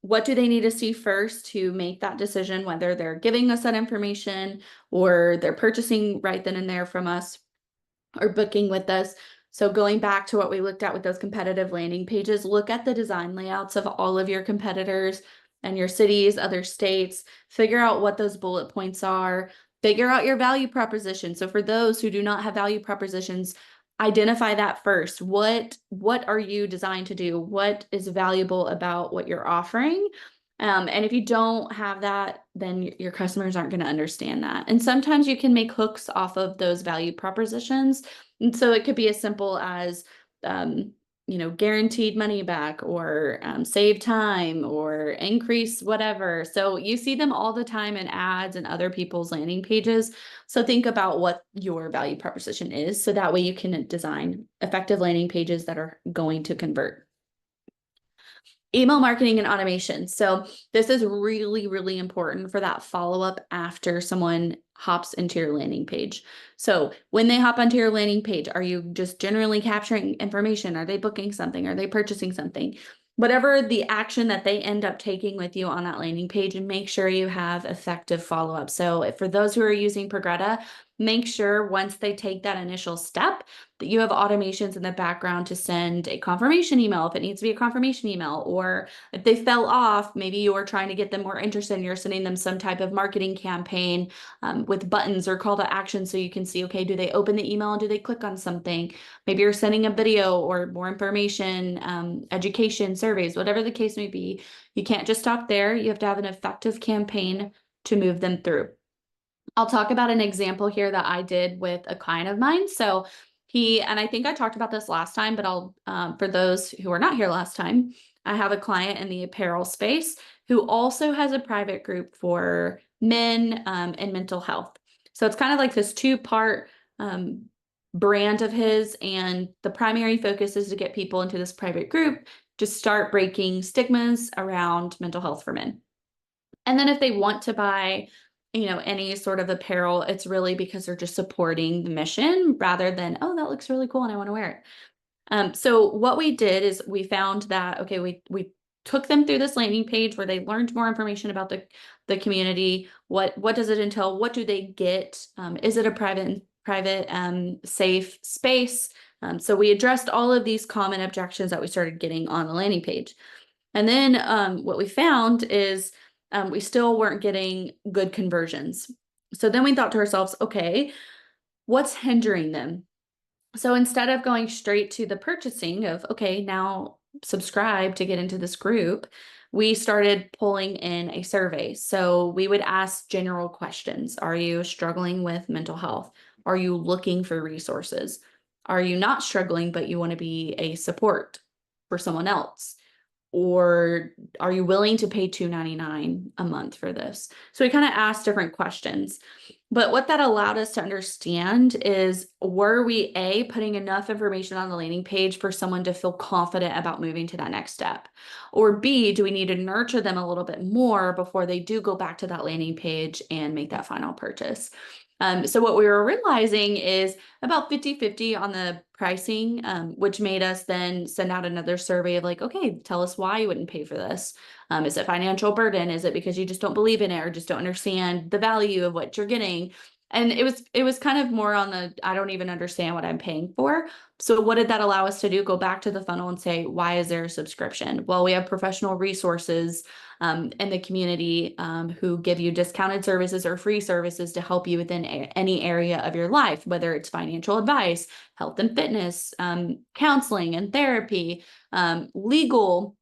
Speaker 1: what do they need to see first to make that decision, whether they're giving us that information or they're purchasing right then and there from us or booking with us. So going back to what we looked at with those competitive landing pages, look at the design layouts of all of your competitors and your cities, other states, figure out what those bullet points are, figure out your value proposition. So for those who do not have value propositions, identify that first. What are you designed to do? What is valuable about what you're offering? And if you don't have that, then your customers aren't going to understand that. And sometimes you can make hooks off of those value propositions. And so it could be as simple as, guaranteed money back or save time or increase whatever. So you see them all the time in ads and other people's landing pages. So think about what your value proposition is. So that way you can design effective landing pages that are going to convert. Email marketing and automation. So this is really, really important for that follow-up after someone hops into your landing page. So when they hop onto your landing page, are you just generally capturing information? Are they booking something? Are they purchasing something? Whatever the action that they end up taking with you on that landing page, and make sure you have effective follow-up. So for those who are using Progreda, make sure once they take that initial step that you have automations in the background to send a confirmation email if it needs to be a confirmation email, or if they fell off, maybe you are trying to get them more interested and you're sending them some type of marketing campaign with buttons or call to action so you can see, okay, do they open the email and do they click on something? Maybe you're sending a video or more information, education, surveys, whatever the case may be. You can't just stop there. You have to have an effective campaign to move them through. I'll talk about an example here that I did with a client of mine. So and I think I talked about this last time, but I'll, for those who were not here last time, I have a client in the apparel space who also has a private group for men and mental health. So it's kind of like this two-part brand of his, and the primary focus is to get people into this private group to start breaking stigmas around mental health for men. And then if they want to buy any sort of apparel, it's really because they're just supporting the mission rather than, oh, that looks really cool and I want to wear it. So what we did is we found that, okay, we took them through this landing page where they learned more information about the community. What does it entail? What do they get? Is it a private, safe space? So we addressed all of these common objections that we started getting on the landing page. And then what we found is we still weren't getting good conversions. So then we thought to ourselves, okay, what's hindering them? So instead of going straight to the purchasing of, okay, now subscribe to get into this group, we started pulling in a survey. So we would ask general questions. Are you struggling with mental health? Are you looking for resources? Are you not struggling, but you want to be a support for someone else? Or are you willing to pay $2.99 a month for this? So we kind of asked different questions. But what that allowed us to understand is, were we putting enough information on the landing page for someone to feel confident about moving to that next step? Or B, do we need to nurture them a little bit more before they do go back to that landing page and make that final purchase? So what we were realizing is about 50-50 on the pricing, which made us then send out another survey of like, okay, tell us why you wouldn't pay for this. Is it financial burden? Is it because you just don't believe in it or just don't understand the value of what you're getting? And it was kind of more on the, I don't even understand what I'm paying for. So what did that allow us to do? Go back to the funnel and say, why is there a subscription? Well, we have professional resources in the community who give you discounted services or free services to help you within any area of your life, whether it's financial advice, health and fitness, counseling and therapy, legal,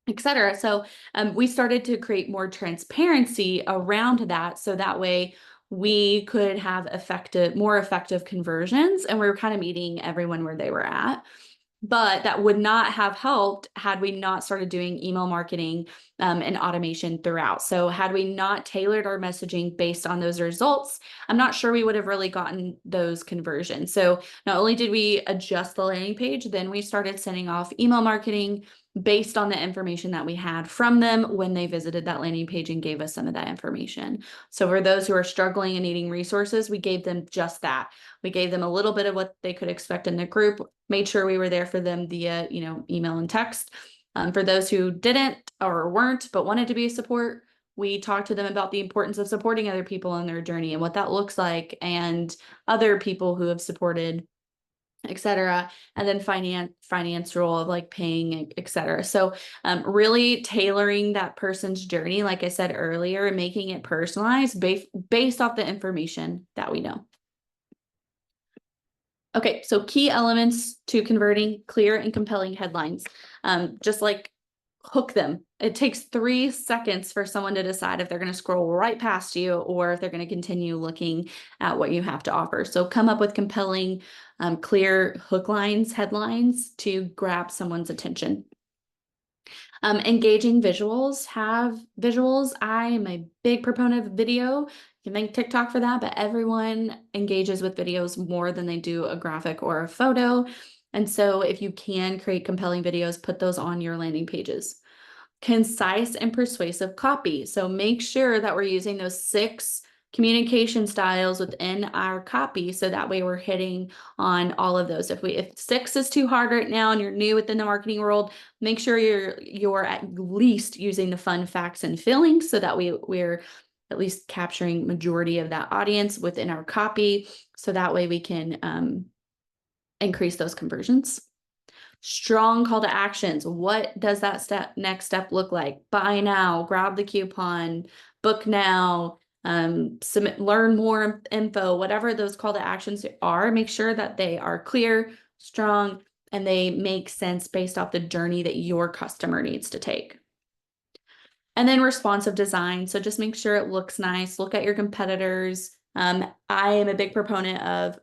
Speaker 1: etc. So we started to create more transparency around that, so that way we could have more effective conversions, and we were kind of meeting everyone where they were at. But that would not have helped had we not started doing email marketing and automation throughout. So had we not tailored our messaging based on those results, I'm not sure we would have really gotten those conversions. So not only did we adjust the landing page, then we started sending off email marketing based on the information that we had from them when they visited that landing page and gave us some of that information. So for those who are struggling and needing resources, we gave them just that. We gave them a little bit of what they could expect in the group, made sure we were there for them via, email and text. For those who didn't or weren't, but wanted to be a support, we talked to them about the importance of supporting other people in their journey and what that looks like, and other people who have supported, etc. And then finance role of like paying, etc. So really tailoring that person's journey, like I said earlier, and making it personalized based off the information that we know. Okay, so key elements to converting: clear and compelling headlines. Just like hook them. It takes 3 seconds for someone to decide if they're going to scroll right past you or if they're going to continue looking at what you have to offer. So come up with compelling, clear hook lines, headlines to grab someone's attention. Engaging visuals. Have visuals. I am a big proponent of video. You can thank TikTok for that, but everyone engages with videos more than they do a graphic or a photo. And so if you can create compelling videos, put those on your landing pages. Concise and persuasive copy. So make sure that we're using those 6 communication styles within our copy, so that way we're hitting on all of those. If 6 is too hard right now and you're new within the marketing world, make sure you're at least using the fun facts and feelings, so that we're at least capturing majority of that audience within our copy, so that way we can increase those conversions. Strong call to actions. What does that next step look like? Buy now, grab the coupon, book now, submit, learn more info, whatever those call to actions are. Make sure that they are clear, strong, and they make sense based off the journey that your customer needs to take. And then responsive design. So just make sure it looks nice. Look at your competitors. I am a big proponent of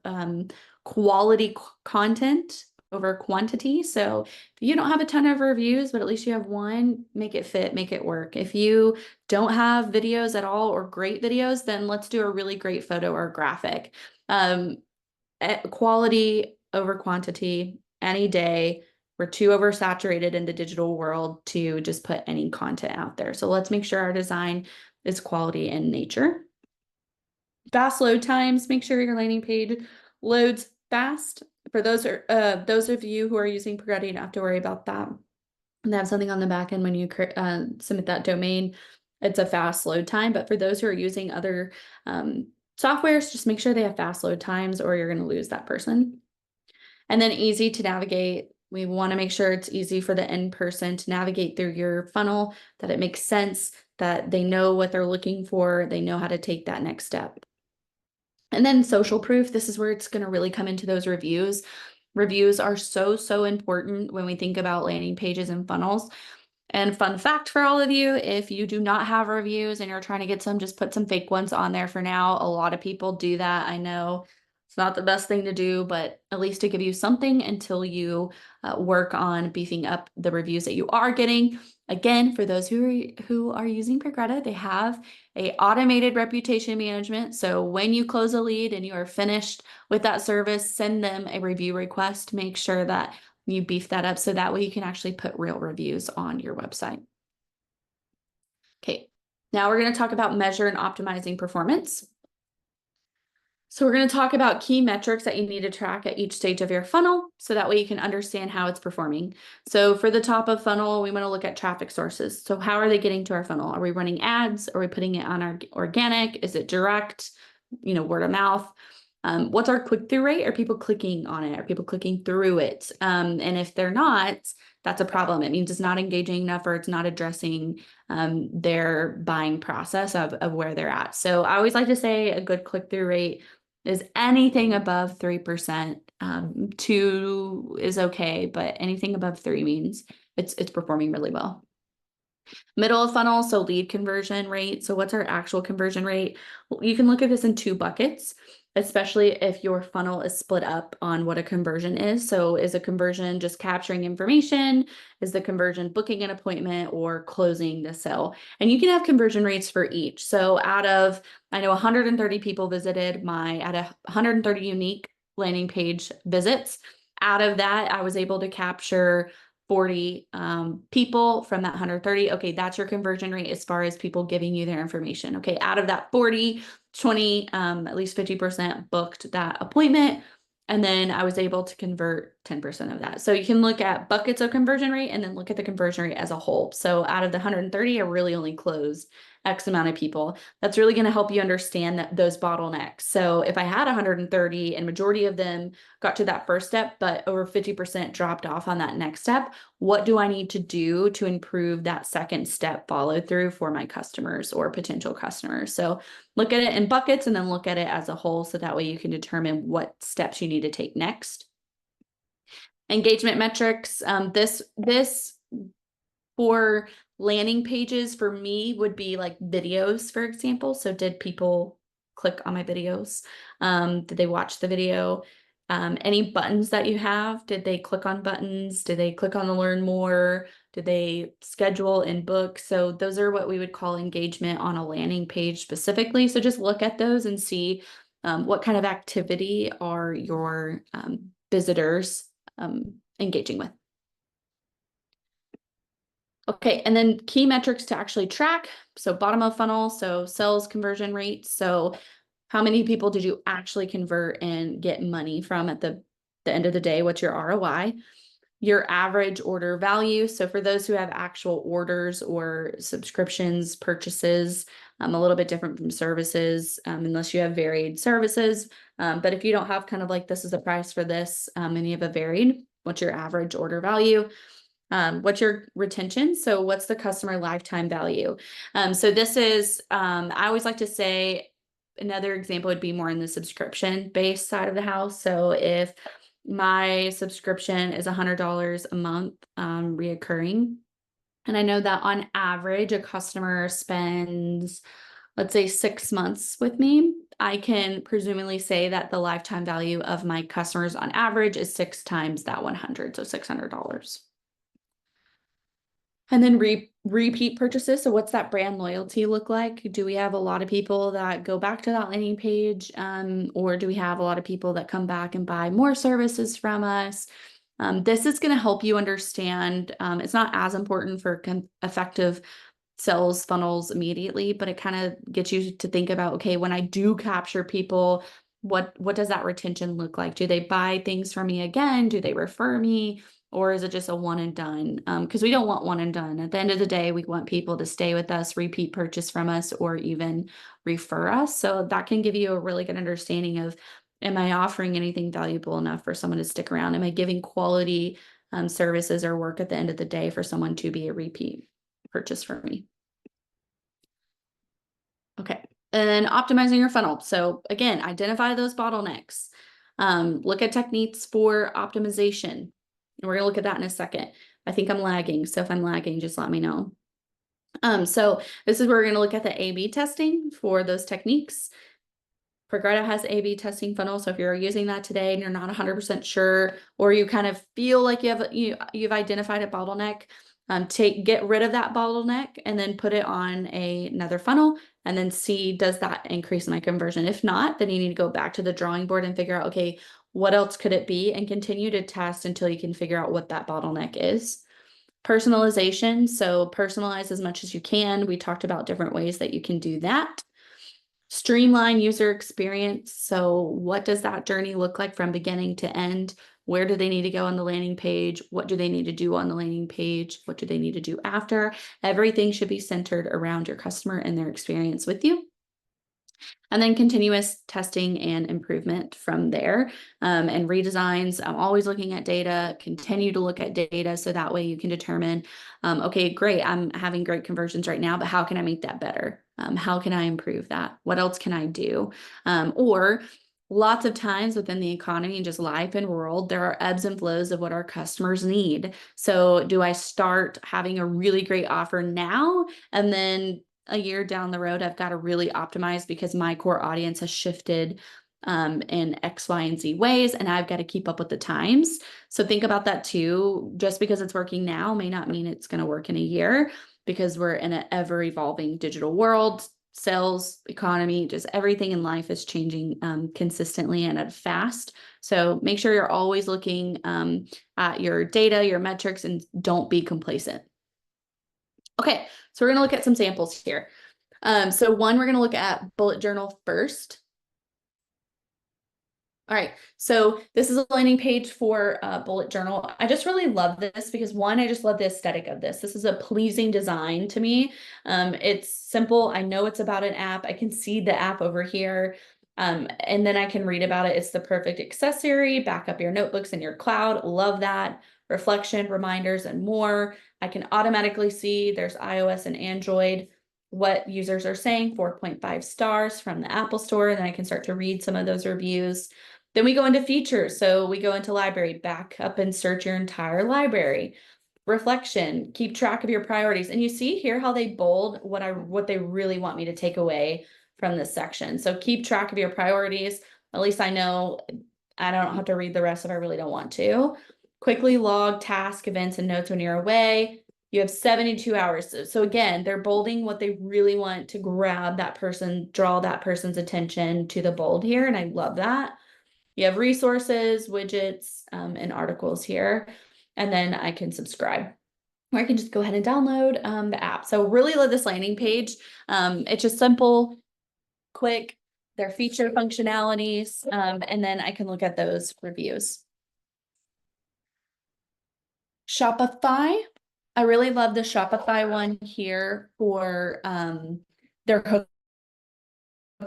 Speaker 1: quality content over quantity. So if you don't have a ton of reviews, but at least you have one, make it fit, make it work. If you don't have videos at all or great videos, then let's do a really great photo or graphic. Quality over quantity any day. We're too oversaturated in the digital world to just put any content out there. So let's make sure our design is quality in nature. Fast load times. Make sure your landing page loads fast. For those of you who are using Progreda, you don't have to worry about that. And they have something on the back end when you submit that domain. It's a fast load time. But for those who are using other softwares, just make sure they have fast load times, or you're going to lose that person. And then easy to navigate. We want to make sure it's easy for the end person to navigate through your funnel, that it makes sense, that they know what they're looking for, they know how to take that next step. And then social proof. This is where it's going to really come into those reviews. Reviews are so important when we think about landing pages and funnels. And fun fact for all of you, if you do not have reviews and you're trying to get some, just put some fake ones on there for now. A lot of people do that. I know it's not the best thing to do, but at least to give you something until you work on beefing up the reviews that you are getting. Again, for those who are using Progreda, they have a automated reputation management. So when you close a lead and you are finished with that service, send them a review request. Make sure that you beef that up, so that way you can actually put real reviews on your website. Okay, now we're going to talk about measure and optimizing performance. So we're going to talk about key metrics that you need to track at each stage of your funnel, so that way you can understand how it's performing. So for the top of funnel, we want to look at traffic sources. So how are they getting to our funnel? Are we running ads? Are we putting it on our organic? Is it direct, word of mouth? What's our click-through rate? Are people clicking on it? Are people clicking through it? And if they're not, that's a problem. It means it's not engaging enough, or it's not addressing their buying process of where they're at. So I always like to say a good click-through rate is anything above 3%. 2 is okay, but anything above 3 means it's performing really well. Middle of funnel, so lead conversion rate. So what's our actual conversion rate? Well, you can look at this in 2 buckets, especially if your funnel is split up on what a conversion is. So is a conversion just capturing information? Is the conversion booking an appointment or closing the sale? And you can have conversion rates for each. So I know 130 people visited at 130 unique landing page visits. Out of that, I was able to capture 40 people from that 130. Okay, that's your conversion rate as far as people giving you their information. Okay, out of that 40, 20, at least 50% booked that appointment. And then I was able to convert 10% of that. So you can look at buckets of conversion rate and then look at the conversion rate as a whole. So out of the 130, I really only closed X amount of people. That's really going to help you understand that those bottlenecks. So if I had 130 and majority of them got to that first step, but over 50% dropped off on that next step, what do I need to do to improve that second step follow through for my customers or potential customers? So look at it in buckets and then look at it as a whole. So that way you can determine what steps you need to take next. Engagement metrics. This for landing pages for me would be like videos, for example. So did people click on my videos? Did they watch the video? Any buttons that you have, did they click on buttons? Did they click on the learn more? Did they schedule and book? So those are what we would call engagement on a landing page specifically. So just look at those and see what kind of activity are your visitors engaging with. Okay, and then key metrics to actually track. So bottom of funnel, so sales conversion rate. So how many people did you actually convert and get money from at the end of the day? What's your ROI? Your average order value. So for those who have actual orders or subscriptions, purchases, a little bit different from services, unless you have varied services. But if you don't have kind of like, this is the price for this, and you have a varied, what's your average order value? What's your retention? So what's the customer lifetime value? So this is, I always like to say, another example would be more in the subscription based side of the house. So if my subscription is $100 a month, reoccurring, and I know that on average, a customer spends, let's say 6 months with me, I can presumably say that the lifetime value of my customers on average is 6 times that 100, so $600. And then repeat purchases. So what's that brand loyalty look like? Do we have a lot of people that go back to that landing page? Or do we have a lot of people that come back and buy more services from us? This is going to help you understand. It's not as important for effective sales funnels immediately, but it kind of gets you to think about, okay, when I do capture people, what does that retention look like? Do they buy things from me again? Do they refer me? Or is it just a one and done? Because we don't want one and done. At the end of the day, we want people to stay with us, repeat purchase from us, or even refer us. So that can give you a really good understanding of, am I offering anything valuable enough for someone to stick around? Am I giving quality services or work at the end of the day for someone to be a repeat purchase from me? Okay, and then optimizing your funnel. So again, identify those bottlenecks. Look at techniques for optimization. And we're gonna look at that in a second. I think I'm lagging, so if I'm lagging, just let me know. So this is where we're gonna look at the A/B testing for those techniques. Progreda has A/B testing funnel, so if you're using that today and you're not 100% sure, or you kind of feel like you've identified a bottleneck, get rid of that bottleneck and then put it on another funnel and then see, does that increase my conversion? If not, then you need to go back to the drawing board and figure out, okay, what else could it be? And continue to test until you can figure out what that bottleneck is. Personalization, so personalize as much as you can. We talked about different ways that you can do that. Streamline user experience. So what does that journey look like from beginning to end? Where do they need to go on the landing page? What do they need to do on the landing page? What do they need to do after? Everything should be centered around your customer and their experience with you. And then continuous testing and improvement from there, and redesigns. I'm always looking at data, continue to look at data so that way you can determine, okay, great, I'm having great conversions right now, but how can I make that better? How can I improve that? What else can I do? Or lots of times within the economy and just life and world, there are ebbs and flows of what our customers need. So do I start having a really great offer now and then a year down the road, I've got to really optimize because my core audience has shifted in X, Y, and Z ways, and I've got to keep up with the times. So think about that too. Just because it's working now may not mean it's going to work in a year, because we're in an ever evolving digital world. Sales, economy, just everything in life is changing consistently and at fast. So make sure you're always looking at your data, your metrics, and don't be complacent. Okay, so we're going to look at some samples here. So one, we're going to look at bullet journal first. All right, so this is a landing page for bullet journal. I just really love this because one, I just love the aesthetic of this. This is a pleasing design to me. It's simple. I know it's about an app. I can see the app over here. And then I can read about it. It's the perfect accessory, back up your notebooks in your cloud. Love that. Reflection, reminders, and more. I can automatically see there's iOS and Android, what users are saying, 4.5 stars from the Apple Store. And then I can start to read some of those reviews. Then we go into features. So we go into library, back up and search your entire library. Reflection, keep track of your priorities. And you see here how they bold what they really want me to take away from this section. So keep track of your priorities. At least I know I don't have to read the rest if I really don't want to. Quickly log task, events, and notes when you're away. You have 72 hours. So again, they're bolding what they really want to grab that person, draw that person's attention to the bold here. And I love that. You have resources, widgets, and articles here. And then I can subscribe. Or I can just go ahead and download the app. So really love this landing page. It's just simple, quick, their feature functionalities, and then I can look at those reviews. Shopify. I really love the Shopify one here for their hook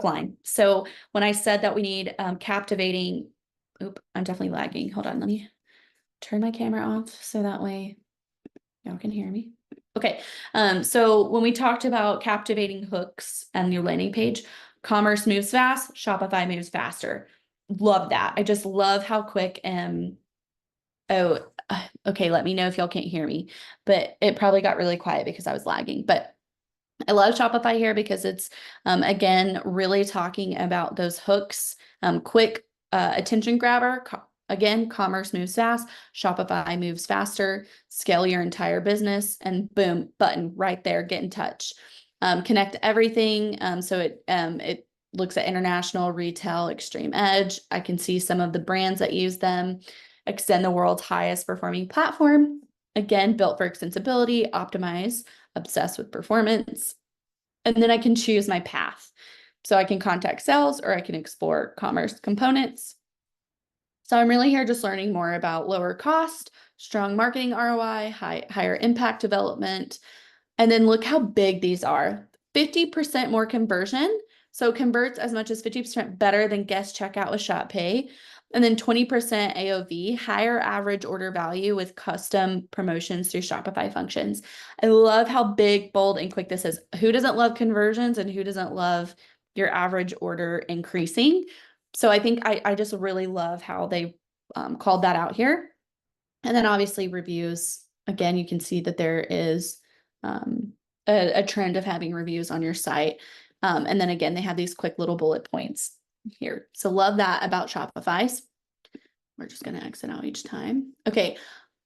Speaker 1: line. So when I said that we need captivating, I'm definitely lagging. Hold on, let me turn my camera off so that way y'all can hear me. Okay, so when we talked about captivating hooks and your landing page, commerce moves fast, Shopify moves faster. Love that. I just love how quick okay, let me know if y'all can't hear me, but it probably got really quiet because I was lagging. But I love Shopify here because it's, again, really talking about those hooks, quick attention grabber. Again, commerce moves fast, Shopify moves faster, scale your entire business, and boom, button right there, get in touch. Connect everything. So it looks at international, retail, extreme edge. I can see some of the brands that use them. Extend the world's highest performing platform. Again, built for extensibility, optimize, obsessed with performance. And then I can choose my path. So I can contact sales or I can explore commerce components. So I'm really here just learning more about lower cost, strong marketing ROI, higher impact development. And then look how big these are. 50% more conversion. So converts as much as 50% better than guest checkout with Shop Pay. And then 20% AOV, higher average order value with custom promotions through Shopify functions. I love how big, bold, and quick this is. Who doesn't love conversions and who doesn't love your average order increasing? So I think I just really love how they called that out here. And then obviously reviews. Again, you can see that there is a trend of having reviews on your site. And then again, they have these quick little bullet points here. So love that about Shopify. We're just going to exit out each time. Okay.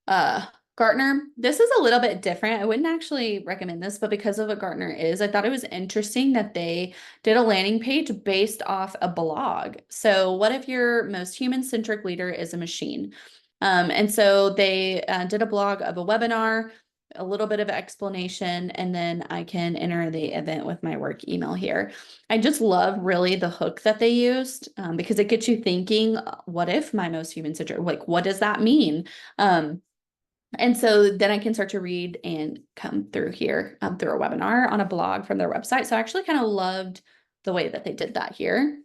Speaker 1: Gartner, this is a little bit different. I wouldn't actually recommend this, but because of what Gartner is, I thought it was interesting that they did a landing page based off a blog. So what if your most human-centric leader is a machine? And so they did a blog of a webinar, a little bit of explanation, and then I can enter the event with my work email here. I just love really the hook that they used because it gets you thinking, what if my most human-centric, like, what does that mean? And so then I can start to read and come through here through a webinar on a blog from their website. So I actually kind of loved the way that they did that here.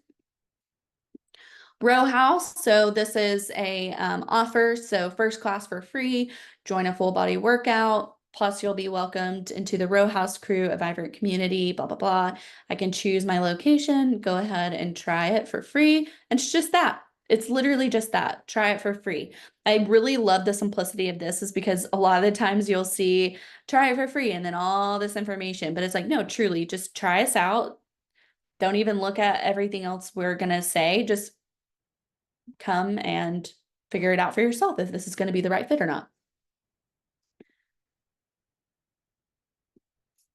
Speaker 1: Row House. So this is a offer. So first class for free, join a full body workout. Plus you'll be welcomed into the Row House crew, a vibrant community, blah, blah, blah. I can choose my location, go ahead and try it for free. And it's just that. It's literally just that. Try it for free. I really love the simplicity of this is because a lot of the times you'll see try it for free and then all this information, but it's like, no, truly just try us out. Don't even look at everything else we're going to say. Just come and figure it out for yourself if this is going to be the right fit or not.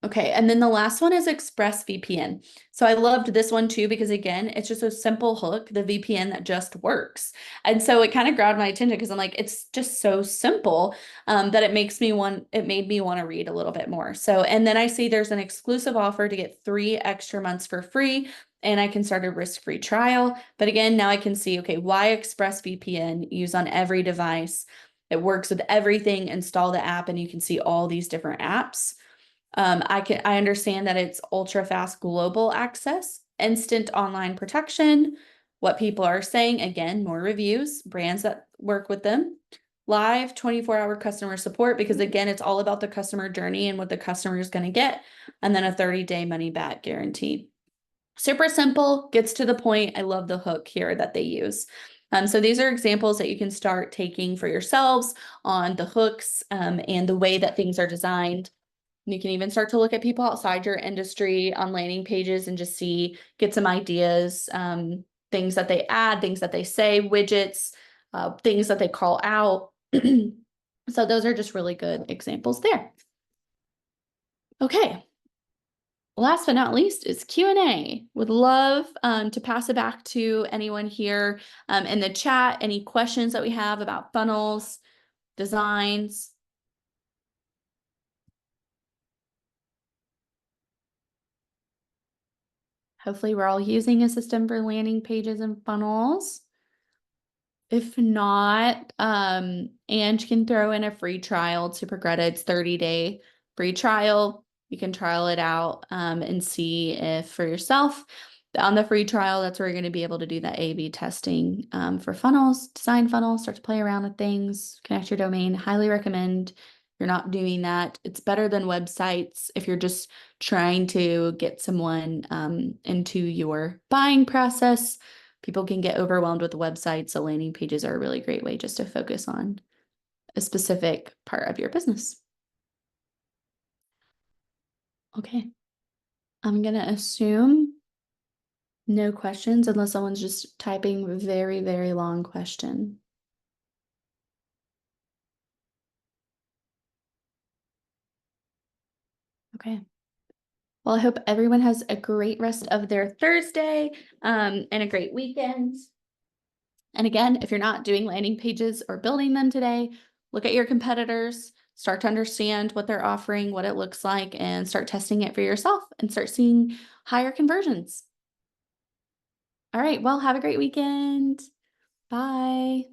Speaker 1: Okay, and then the last one is ExpressVPN. So I loved this one too because again, it's just a simple hook, the VPN that just works. And so it kind of grabbed my attention because I'm like, it's just so simple that it made me want to read a little bit more. So, and then I see there's an exclusive offer to get 3 extra months for free. and I can start a risk-free trial. But again, now I can see, okay, why ExpressVPN, use on every device. It works with everything, install the app, and you can see all these different apps. I understand that it's ultra fast global access, instant online protection, what people are saying, again, more reviews, brands that work with them, live 24-hour customer support, because again, it's all about the customer journey and what the customer is going to get, and then a 30-day money back guarantee. Super simple, gets to the point. I love the hook here that they use. So these are examples that you can start taking for yourselves on the hooks and the way that things are designed. You can even start to look at people outside your industry on landing pages and just get some ideas, things that they add, things that they say, widgets, things that they call out. So those are just really good examples there. Okay. Last but not least is Q&A. Would love to pass it back to anyone here in the chat. Any questions that we have about funnels, designs? Hopefully we're all using a system for landing pages and funnels. If not, Ange can throw in a free trial to Progreda. It's 30-day free trial. You can trial it out and see if for yourself. On the free trial, that's where you're going to be able to do that A/B testing for funnels, design funnels, start to play around with things, connect your domain. Highly recommend you're not doing that. It's better than websites if you're just trying to get someone into your buying process. People can get overwhelmed with the websites, so landing pages are a really great way just to focus on a specific part of your business. Okay. I'm going to assume no questions unless someone's just typing a very, very long question. Okay. Well, I hope everyone has a great rest of their Thursday and a great weekend. And again, if you're not doing landing pages or building them today, look at your competitors, start to understand what they're offering, what it looks like, and start testing it for yourself and start seeing higher conversions. All right, well, have a great weekend. Bye.